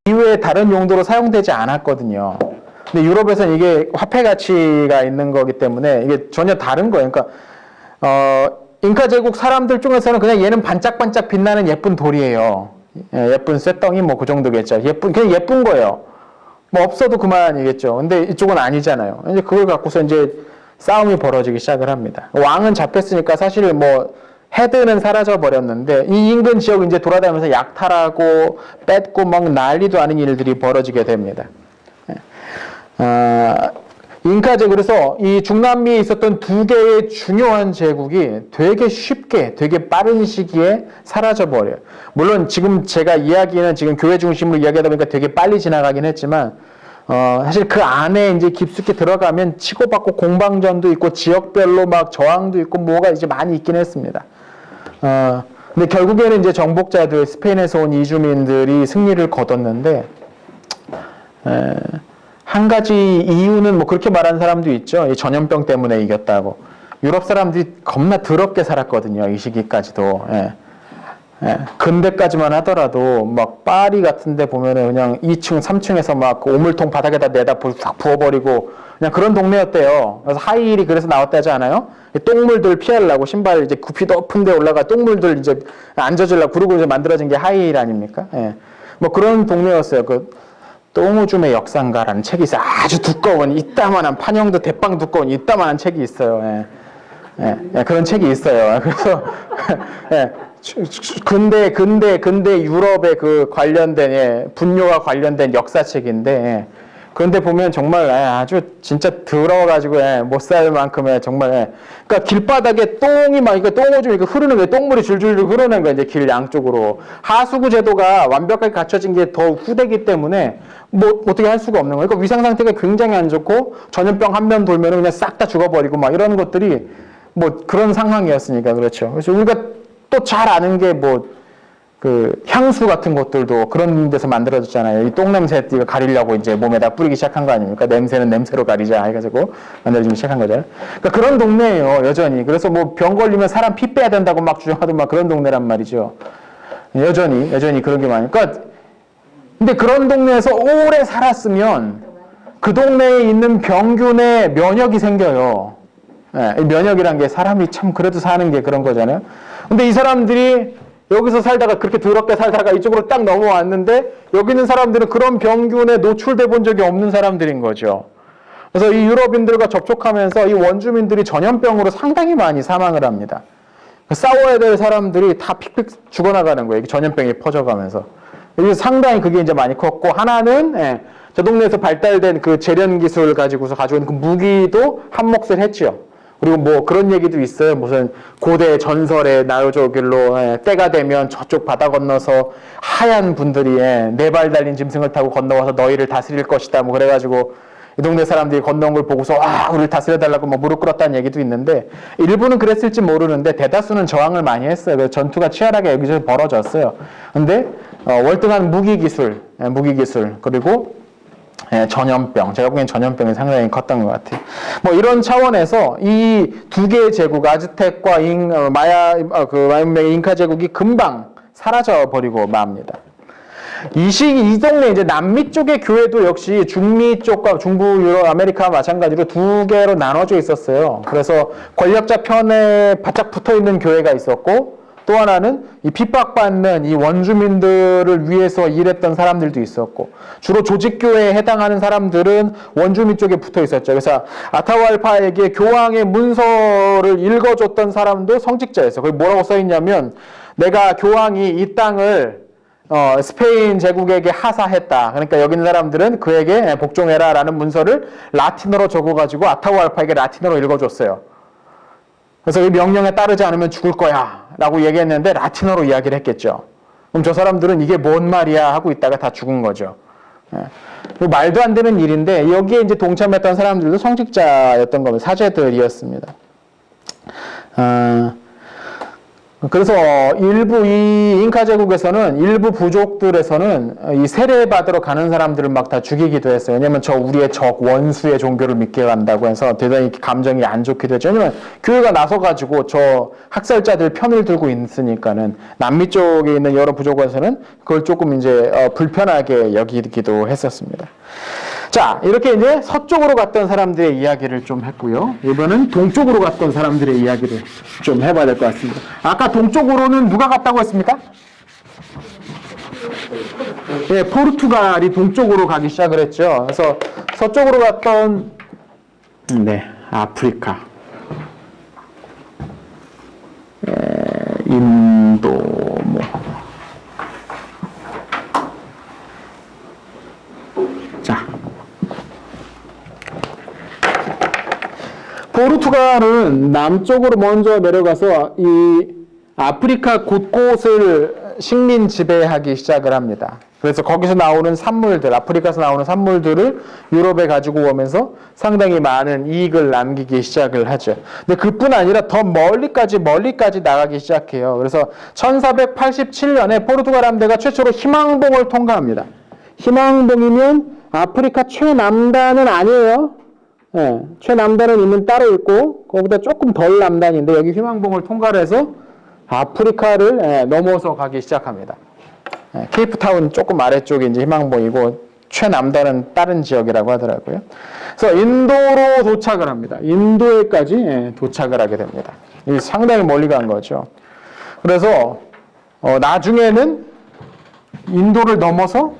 Speaker 1: 이외에 다른 용도로 사용되지 않았거든요. 근데 유럽에서는 이게 화폐 가치가 있는 거기 때문에 이게 전혀 다른 거예요. 그러니까 잉카 제국 사람들 중에서는 그냥 얘는 반짝반짝 빛나는 예쁜 돌이에요. 예쁜 쇳덩이 뭐 그 정도겠죠. 그냥 예쁜 거예요. 뭐 없어도 그만이겠죠. 근데 이쪽은 아니잖아요. 이제 그걸 갖고서 이제 싸움이 벌어지기 시작을 합니다. 왕은 잡혔으니까 사실 뭐 헤드는 사라져 버렸는데 이 인근 지역 이제 돌아다니면서 약탈하고 뺏고 막 난리도 아닌 일들이 벌어지게 됩니다. 잉카 제국 그래서 이 중남미에 있었던 두 개의 중요한 제국이 되게 쉽게 되게 빠른 시기에 사라져 버려요. 물론 지금 제가 이야기는 지금 교회 중심으로 이야기하다 보니까 되게 빨리 지나가긴 했지만 사실 그 안에 이제 깊숙이 들어가면 치고받고 공방전도 있고 지역별로 막 저항도 있고 뭐가 이제 많이 있긴 했습니다. 근데 결국에는 이제 정복자들, 스페인에서 온 이주민들이 승리를 거뒀는데, 한 가지 이유는 뭐 그렇게 말하는 사람도 있죠. 이 전염병 때문에 이겼다고. 유럽 사람들이 겁나 더럽게 살았거든요. 이 시기까지도. 예. 예. 근대까지만 하더라도 막 파리 같은데 보면은 그냥 2층, 3층에서 막 오물통 바닥에다 내다 싹 부어버리고 그냥 그런 동네였대요. 그래서 하이힐이 그래서 나왔다지 않아요? 똥물들 피하려고 신발 이제 굽이 높은 데 올라가 똥물들 이제 안 젖으려고 그러고 이제 만들어진 게 하이힐 아닙니까? 예. 뭐 그런 동네였어요. 그 똥오줌의 역상가라는 책이 있어요. 아주 두꺼운 이따만한 판형도 대빵 두꺼운 이따만한 책이 있어요. 예. 예. 예. 그런 책이 있어요. 그래서 예. 근대 유럽의 그 관련된, 예, 분뇨와 관련된 역사책인데, 예. 그런데 보면 정말, 예, 아주 진짜 더러워가지고, 예, 못 살 만큼의 정말, 예. 그러니까 길바닥에 똥이 막, 이거 똥오줌 이거 흐르는 거예요. 똥물이 줄줄 흐르는 거예요. 이제 길 양쪽으로. 하수구 제도가 완벽하게 갖춰진 게 더 후대기 때문에, 뭐, 어떻게 할 수가 없는 거예요. 그러니까 위상 상태가 굉장히 안 좋고, 전염병 한 번 돌면은 그냥 싹 다 죽어버리고, 막 이런 것들이, 뭐, 그런 상황이었으니까, 그렇죠. 그래서 우리가 또 잘 아는 게 뭐, 그, 향수 같은 것들도 그런 데서 만들어졌잖아요. 이 똥냄새 이거 가리려고 이제 몸에다 뿌리기 시작한 거 아닙니까? 냄새는 냄새로 가리자 해가지고 만들어지기 시작한 거잖아요. 그러니까 그런 동네예요, 여전히. 그래서 뭐 병 걸리면 사람 피 빼야 된다고 막 주장하던 막 그런 동네란 말이죠. 여전히 그런 게 많으니까. 그러니까 근데 그런 동네에서 오래 살았으면 그 동네에 있는 병균의 면역이 생겨요. 예, 면역이란 게 사람이 참 그래도 사는 게 그런 거잖아요. 근데 이 사람들이 여기서 살다가 그렇게 더럽게 살다가 이쪽으로 딱 넘어왔는데 여기 있는 사람들은 그런 병균에 노출돼 본 적이 없는 사람들인 거죠. 그래서 이 유럽인들과 접촉하면서 이 원주민들이 전염병으로 상당히 많이 사망을 합니다. 싸워야 될 사람들이 다 픽픽 죽어나가는 거예요. 전염병이 퍼져가면서. 그래서 상당히 그게 이제 많이 컸고, 하나는, 예, 저 동네에서 발달된 그 재련 기술 가지고 있는 그 무기도 한몫을 했죠. 그리고 뭐 그런 얘기도 있어요. 무슨 고대 전설에 나요조길로, 예, 때가 되면 저쪽 바다 건너서 하얀 분들이, 예, 4발 달린 짐승을 타고 건너와서 너희를 다스릴 것이다. 뭐 그래가지고 이 동네 사람들이 건너온 걸 보고서 우리를 다스려달라고 뭐 무릎 꿇었다는 얘기도 있는데, 일부는 그랬을지 모르는데 대다수는 저항을 많이 했어요. 그래서 전투가 치열하게 여기저기 벌어졌어요. 근데 월등한 무기 기술, 그리고, 예, 전염병. 제가 보기엔 전염병이 상당히 컸던 것 같아요. 뭐 이런 차원에서 이 두 개의 제국, 아즈텍과 마야 문명의 잉카 제국이 금방 사라져 버리고 맙니다. 이 동네 이제 남미 쪽의 교회도 역시 중미 쪽과 중부 유럽 아메리카와 마찬가지로 두 개로 나눠져 있었어요. 그래서 권력자 편에 바짝 붙어 있는 교회가 있었고, 또 하나는 이 핍박받는 이 원주민들을 위해서 일했던 사람들도 있었고, 주로 조직교회에 해당하는 사람들은 원주민 쪽에 붙어 있었죠. 그래서 아타왈파에게 교황의 문서를 읽어줬던 사람도 성직자였어요. 거기 뭐라고 써있냐면, 내가 교황이 이 땅을 스페인 제국에게 하사했다. 그러니까 여기 있는 사람들은 그에게 복종해라 라는 문서를 라틴어로 적어가지고 아타왈파에게 라틴어로 읽어줬어요. 그래서 이 명령에 따르지 않으면 죽을 거야 라고 얘기했는데 라틴어로 이야기를 했겠죠. 그럼 저 사람들은 이게 뭔 말이야 하고 있다가 다 죽은 거죠. 예. 말도 안 되는 일인데 여기에 이제 동참했던 사람들도 성직자였던 겁니다. 사제들이었습니다. 그래서 일부 이 잉카 제국에서는 일부 부족들에서는 이 세례받으러 가는 사람들을 막 다 죽이기도 했어요. 왜냐면 저 우리의 적 원수의 종교를 믿게 간다고 해서 대단히 감정이 안 좋기도 했죠. 왜냐면 교회가 나서가지고 저 학살자들 편을 들고 있으니까는 남미 쪽에 있는 여러 부족에서는 그걸 조금 이제 불편하게 여기기도 했었습니다. 자, 이렇게 이제 서쪽으로 갔던 사람들의 이야기를 좀 했고요. 이번은 동쪽으로 갔던 사람들의 이야기를 좀 해봐야 될 것 같습니다. 아까 동쪽으로는 누가 갔다고 했습니까? 네, 포르투갈이 동쪽으로 가기 시작을 했죠. 그래서 서쪽으로 갔던, 네, 아프리카, 인도, 뭐. 자. 포르투갈은 남쪽으로 먼저 내려가서 이 아프리카 곳곳을 식민 지배하기 시작을 합니다. 그래서 거기서 나오는 산물들, 아프리카에서 나오는 산물들을 유럽에 가지고 오면서 상당히 많은 이익을 남기기 시작을 하죠. 근데 그뿐 아니라 더 멀리까지 나가기 시작해요. 그래서 1487년에 포르투갈 함대가 최초로 희망봉을 통과합니다. 희망봉이면 아프리카 최남단은 아니에요. 최남단은 이민 따로 있고 거기다 조금 덜 남단인데 여기 희망봉을 통과를 해서 아프리카를 넘어서 가기 시작합니다. 케이프타운 조금 아래쪽이 이제 희망봉이고 최남단은 다른 지역이라고 하더라고요. 그래서 인도로 도착을 합니다. 인도에까지 도착을 하게 됩니다. 이 상당히 멀리 간 거죠. 그래서 나중에는 인도를 넘어서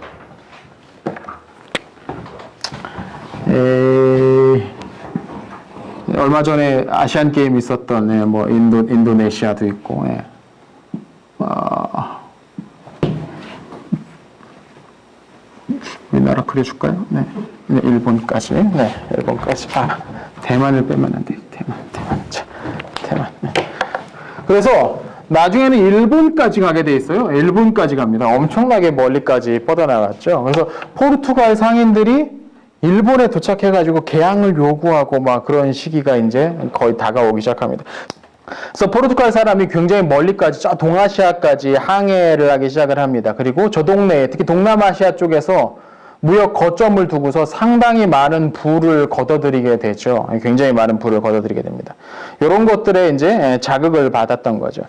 Speaker 1: 얼마 전에 아시안 게임 있었던 뭐 인도네시아도 있고 우리나라 그려줄까요? 네, 일본까지. 네, 일본까지. 대만을 빼면 안 돼. 대만. 네. 그래서 나중에는 일본까지 가게 돼 있어요. 일본까지 갑니다. 엄청나게 멀리까지 뻗어나갔죠. 그래서 포르투갈 상인들이 일본에 도착해가지고 개항을 요구하고 막 그런 시기가 이제 거의 다가오기 시작합니다. 그래서 포르투갈 사람이 굉장히 멀리까지 저 동아시아까지 항해를 하기 시작을 합니다. 그리고 저 동네에 특히 동남아시아 쪽에서 무역 거점을 두고서 상당히 많은 부를 거둬들이게 되죠. 굉장히 많은 부를 거둬들이게 됩니다. 이런 것들에 이제 자극을 받았던 거죠.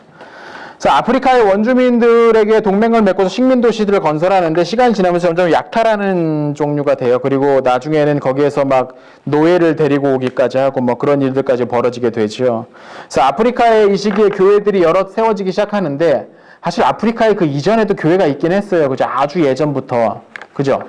Speaker 1: 그래서 아프리카의 원주민들에게 동맹을 맺고서 식민도시들을 건설하는데 시간이 지나면서 점점 약탈하는 종류가 돼요. 그리고 나중에는 거기에서 막 노예를 데리고 오기까지 하고 뭐 그런 일들까지 벌어지게 되죠. 그래서 아프리카의 이 시기에 교회들이 여러 세워지기 시작하는데 사실 아프리카에 그 이전에도 교회가 있긴 했어요. 그죠? 아주 예전부터. 그죠?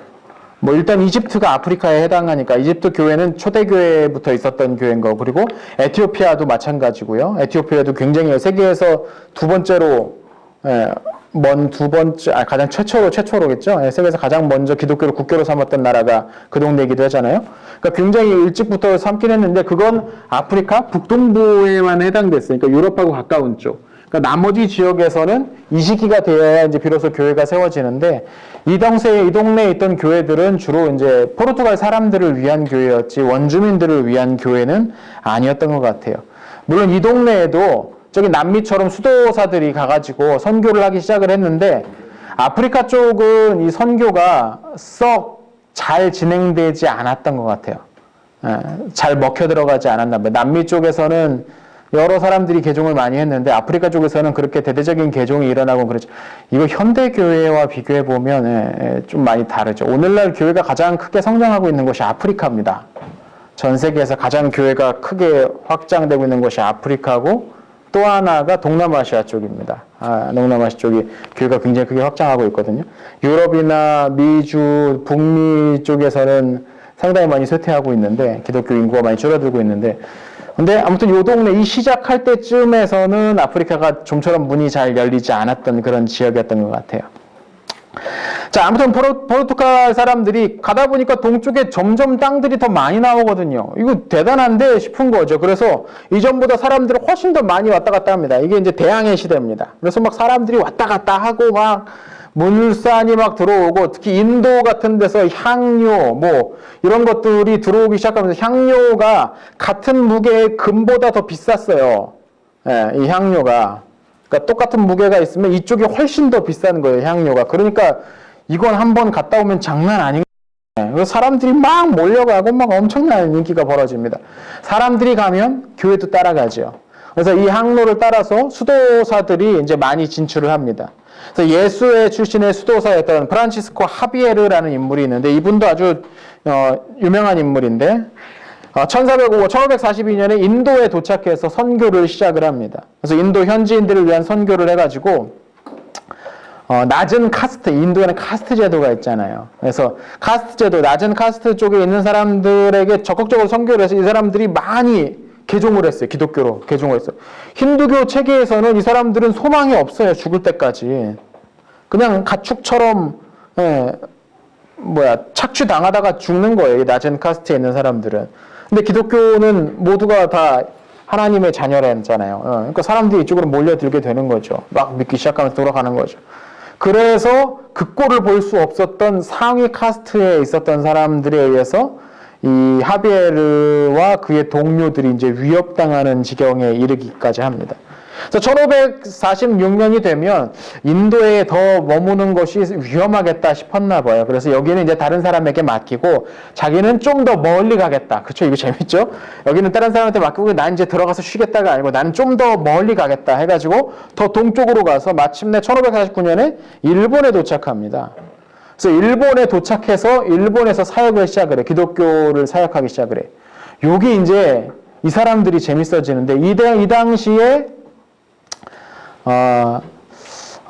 Speaker 1: 뭐 일단 이집트가 아프리카에 해당하니까 이집트 교회는 초대교회부터 있었던 교회인 거. 그리고 에티오피아도 마찬가지고요. 에티오피아도 굉장히 세계에서 두 번째로 가장 최초로겠죠. 세계에서 가장 먼저 기독교를 국교로 삼았던 나라가 그 동네이기도 하잖아요. 그러니까 굉장히 일찍부터 삼긴 했는데 그건 아프리카 북동부에만 해당됐어요. 그러니까 유럽하고 가까운 쪽. 그러니까 나머지 지역에서는 이 시기가 되어야 이제 비로소 교회가 세워지는데 이 동네에 있던 교회들은 주로 이제 포르투갈 사람들을 위한 교회였지 원주민들을 위한 교회는 아니었던 것 같아요. 물론 이 동네에도 저기 남미처럼 수도사들이 가가지고 선교를 하기 시작을 했는데 아프리카 쪽은 이 선교가 썩 잘 진행되지 않았던 것 같아요. 잘 먹혀 들어가지 않았나 봐요. 남미 쪽에서는 여러 사람들이 개종을 많이 했는데 아프리카 쪽에서는 그렇게 대대적인 개종이 일어나고 그렇죠. 이거 현대교회와 비교해보면 좀 많이 다르죠. 오늘날 교회가 가장 크게 성장하고 있는 곳이 아프리카입니다. 전 세계에서 가장 교회가 크게 확장되고 있는 곳이 아프리카고 또 하나가 동남아시아 쪽입니다. 동남아시아 쪽이 교회가 굉장히 크게 확장하고 있거든요. 유럽이나 미주, 북미 쪽에서는 상당히 많이 쇠퇴하고 있는데 기독교 인구가 많이 줄어들고 있는데 근데 아무튼 요 동네 이 시작할 때쯤에서는 아프리카가 좀처럼 문이 잘 열리지 않았던 그런 지역이었던 것 같아요. 자, 아무튼 포르투갈 사람들이 가다 보니까 동쪽에 점점 땅들이 더 많이 나오거든요. 이거 대단한데 싶은 거죠. 그래서 이전보다 사람들이 훨씬 더 많이 왔다 갔다 합니다. 이게 이제 대항해 시대입니다. 그래서 막 사람들이 왔다 갔다 하고 막 물산이 막 들어오고 특히 인도 같은 데서 향료 뭐 이런 것들이 들어오기 시작하면서 향료가 같은 무게의 금보다 더 비쌌어요. 이 향료가. 그러니까 똑같은 무게가 있으면 이쪽이 훨씬 더 비싼 거예요, 향료가. 그러니까 이건 한번 갔다 오면 장난 아닌 거예요. 그래서 사람들이 막 몰려가고 막 엄청난 인기가 벌어집니다. 사람들이 가면 교회도 따라가죠. 그래서 이 항로를 따라서 수도사들이 이제 많이 진출을 합니다. 그래서 예수의 출신의 수도사였던 프란치스코 하비에르라는 인물이 있는데 이분도 아주 유명한 인물인데 1542년에 인도에 도착해서 선교를 시작을 합니다. 그래서 인도 현지인들을 위한 선교를 해가지고 낮은 카스트, 인도에는 카스트 제도가 있잖아요. 그래서 카스트 제도, 낮은 카스트 쪽에 있는 사람들에게 적극적으로 선교를 해서 이 사람들이 많이 개종을 했어요. 기독교로 개종을 했어요. 힌두교 체계에서는 이 사람들은 소망이 없어요. 죽을 때까지. 그냥 가축처럼 착취당하다가 죽는 거예요. 이 낮은 카스트에 있는 사람들은. 근데 기독교는 모두가 다 하나님의 자녀라잖아요. 그러니까 사람들이 이쪽으로 몰려들게 되는 거죠. 막 믿기 시작하면서 돌아가는 거죠. 그래서 그 꼴을 볼 수 없었던 상위 카스트에 있었던 사람들에 의해서 이 하비에르와 그의 동료들이 이제 위협당하는 지경에 이르기까지 합니다. 그래서 1546년이 되면 인도에 더 머무는 것이 위험하겠다 싶었나 봐요. 그래서 여기는 이제 다른 사람에게 맡기고 자기는 좀 더 멀리 가겠다. 그쵸? 이거 재밌죠? 여기는 다른 사람한테 맡기고 난 이제 들어가서 쉬겠다가 아니고 나는 좀 더 멀리 가겠다 해가지고 더 동쪽으로 가서 마침내 1549년에 일본에 도착합니다. 그래서 일본에 도착해서 일본에서 사역을 시작을 해. 기독교를 사역하기 시작을 해. 여기 이제 이 사람들이 재밌어지는데 이 당시에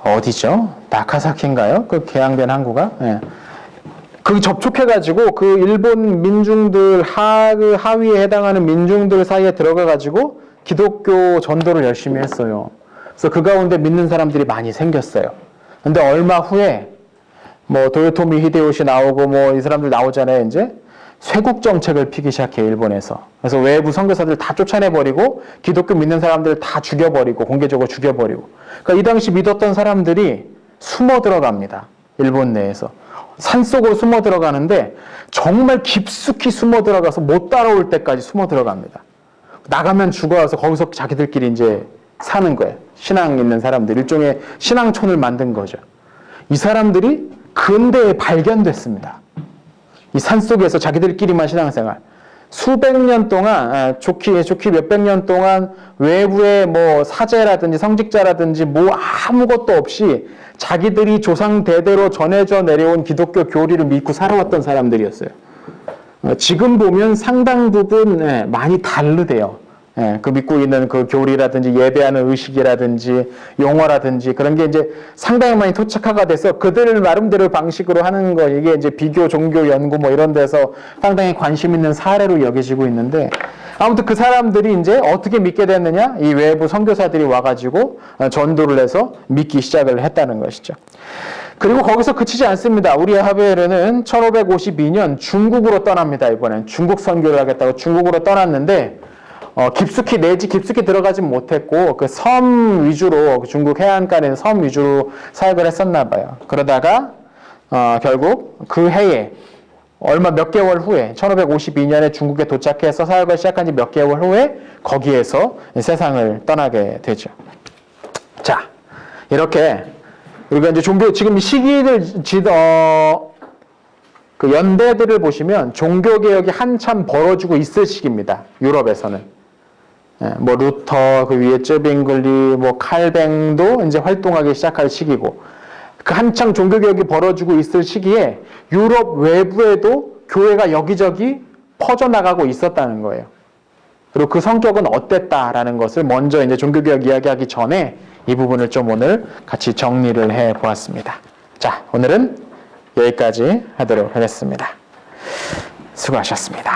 Speaker 1: 어디죠? 나카사키인가요? 그 개항된 항구가? 예. 그 접촉해가지고 그 일본 민중들 하위에 해당하는 민중들 사이에 들어가가지고 기독교 전도를 열심히 했어요. 그래서 그 가운데 믿는 사람들이 많이 생겼어요. 근데 얼마 후에 뭐 도요토미 히데요시 나오고 뭐 이 사람들 나오잖아요. 이제 쇄국 정책을 피기 시작해요. 일본에서. 그래서 외부 선교사들 다 쫓아내버리고 기독교 믿는 사람들 다 죽여버리고 공개적으로 죽여버리고. 그러니까 이 당시 믿었던 사람들이 숨어 들어갑니다. 일본 내에서. 산속으로 숨어 들어가는데 정말 깊숙이 숨어 들어가서 못 따라올 때까지 숨어 들어갑니다. 나가면 죽어서 거기서 자기들끼리 이제 사는 거예요. 신앙 있는 사람들. 일종의 신앙촌을 만든 거죠. 이 사람들이 근대에 발견됐습니다. 이 산속에서 자기들끼리만 신앙생활. 수백 년 동안, 좋기 몇백 년 동안 외부의 뭐 사제라든지 성직자라든지 뭐 아무것도 없이 자기들이 조상 대대로 전해져 내려온 기독교 교리를 믿고 살아왔던 사람들이었어요. 지금 보면 상당 부분 많이 다르대요. 그 믿고 있는 그 교리라든지 예배하는 의식이라든지 용어라든지 그런 게 이제 상당히 많이 토착화가 돼서 그들 나름대로 방식으로 하는 거 이게 이제 비교 종교 연구 뭐 이런 데서 상당히 관심 있는 사례로 여겨지고 있는데 아무튼 그 사람들이 이제 어떻게 믿게 됐느냐? 이 외부 선교사들이 와가지고 전도를 해서 믿기 시작을 했다는 것이죠. 그리고 거기서 그치지 않습니다. 우리 하베르는 1552년 중국으로 떠납니다. 이번엔 중국 선교를 하겠다고 중국으로 떠났는데 깊숙이 들어가진 못했고 그 섬 위주로 중국 해안가에 섬 위주로 사역을 했었나 봐요. 그러다가 결국 그 해에 얼마 몇 개월 후에 1552년에 중국에 도착해서 사역을 시작한 지 몇 개월 후에 거기에서 세상을 떠나게 되죠. 자, 이렇게 우리가 이제 종교 지금 이 시기를 그 연대들을 보시면 종교 개혁이 한참 벌어지고 있을 시기입니다. 유럽에서는. 뭐 루터, 그 위에 쯔빙글리, 뭐 칼뱅도 이제 활동하기 시작할 시기고 그 한창 종교개혁이 벌어지고 있을 시기에 유럽 외부에도 교회가 여기저기 퍼져나가고 있었다는 거예요. 그리고 그 성격은 어땠다라는 것을 먼저 이제 종교개혁 이야기하기 전에 이 부분을 좀 오늘 같이 정리를 해 보았습니다. 자, 오늘은 여기까지 하도록 하겠습니다. 수고하셨습니다.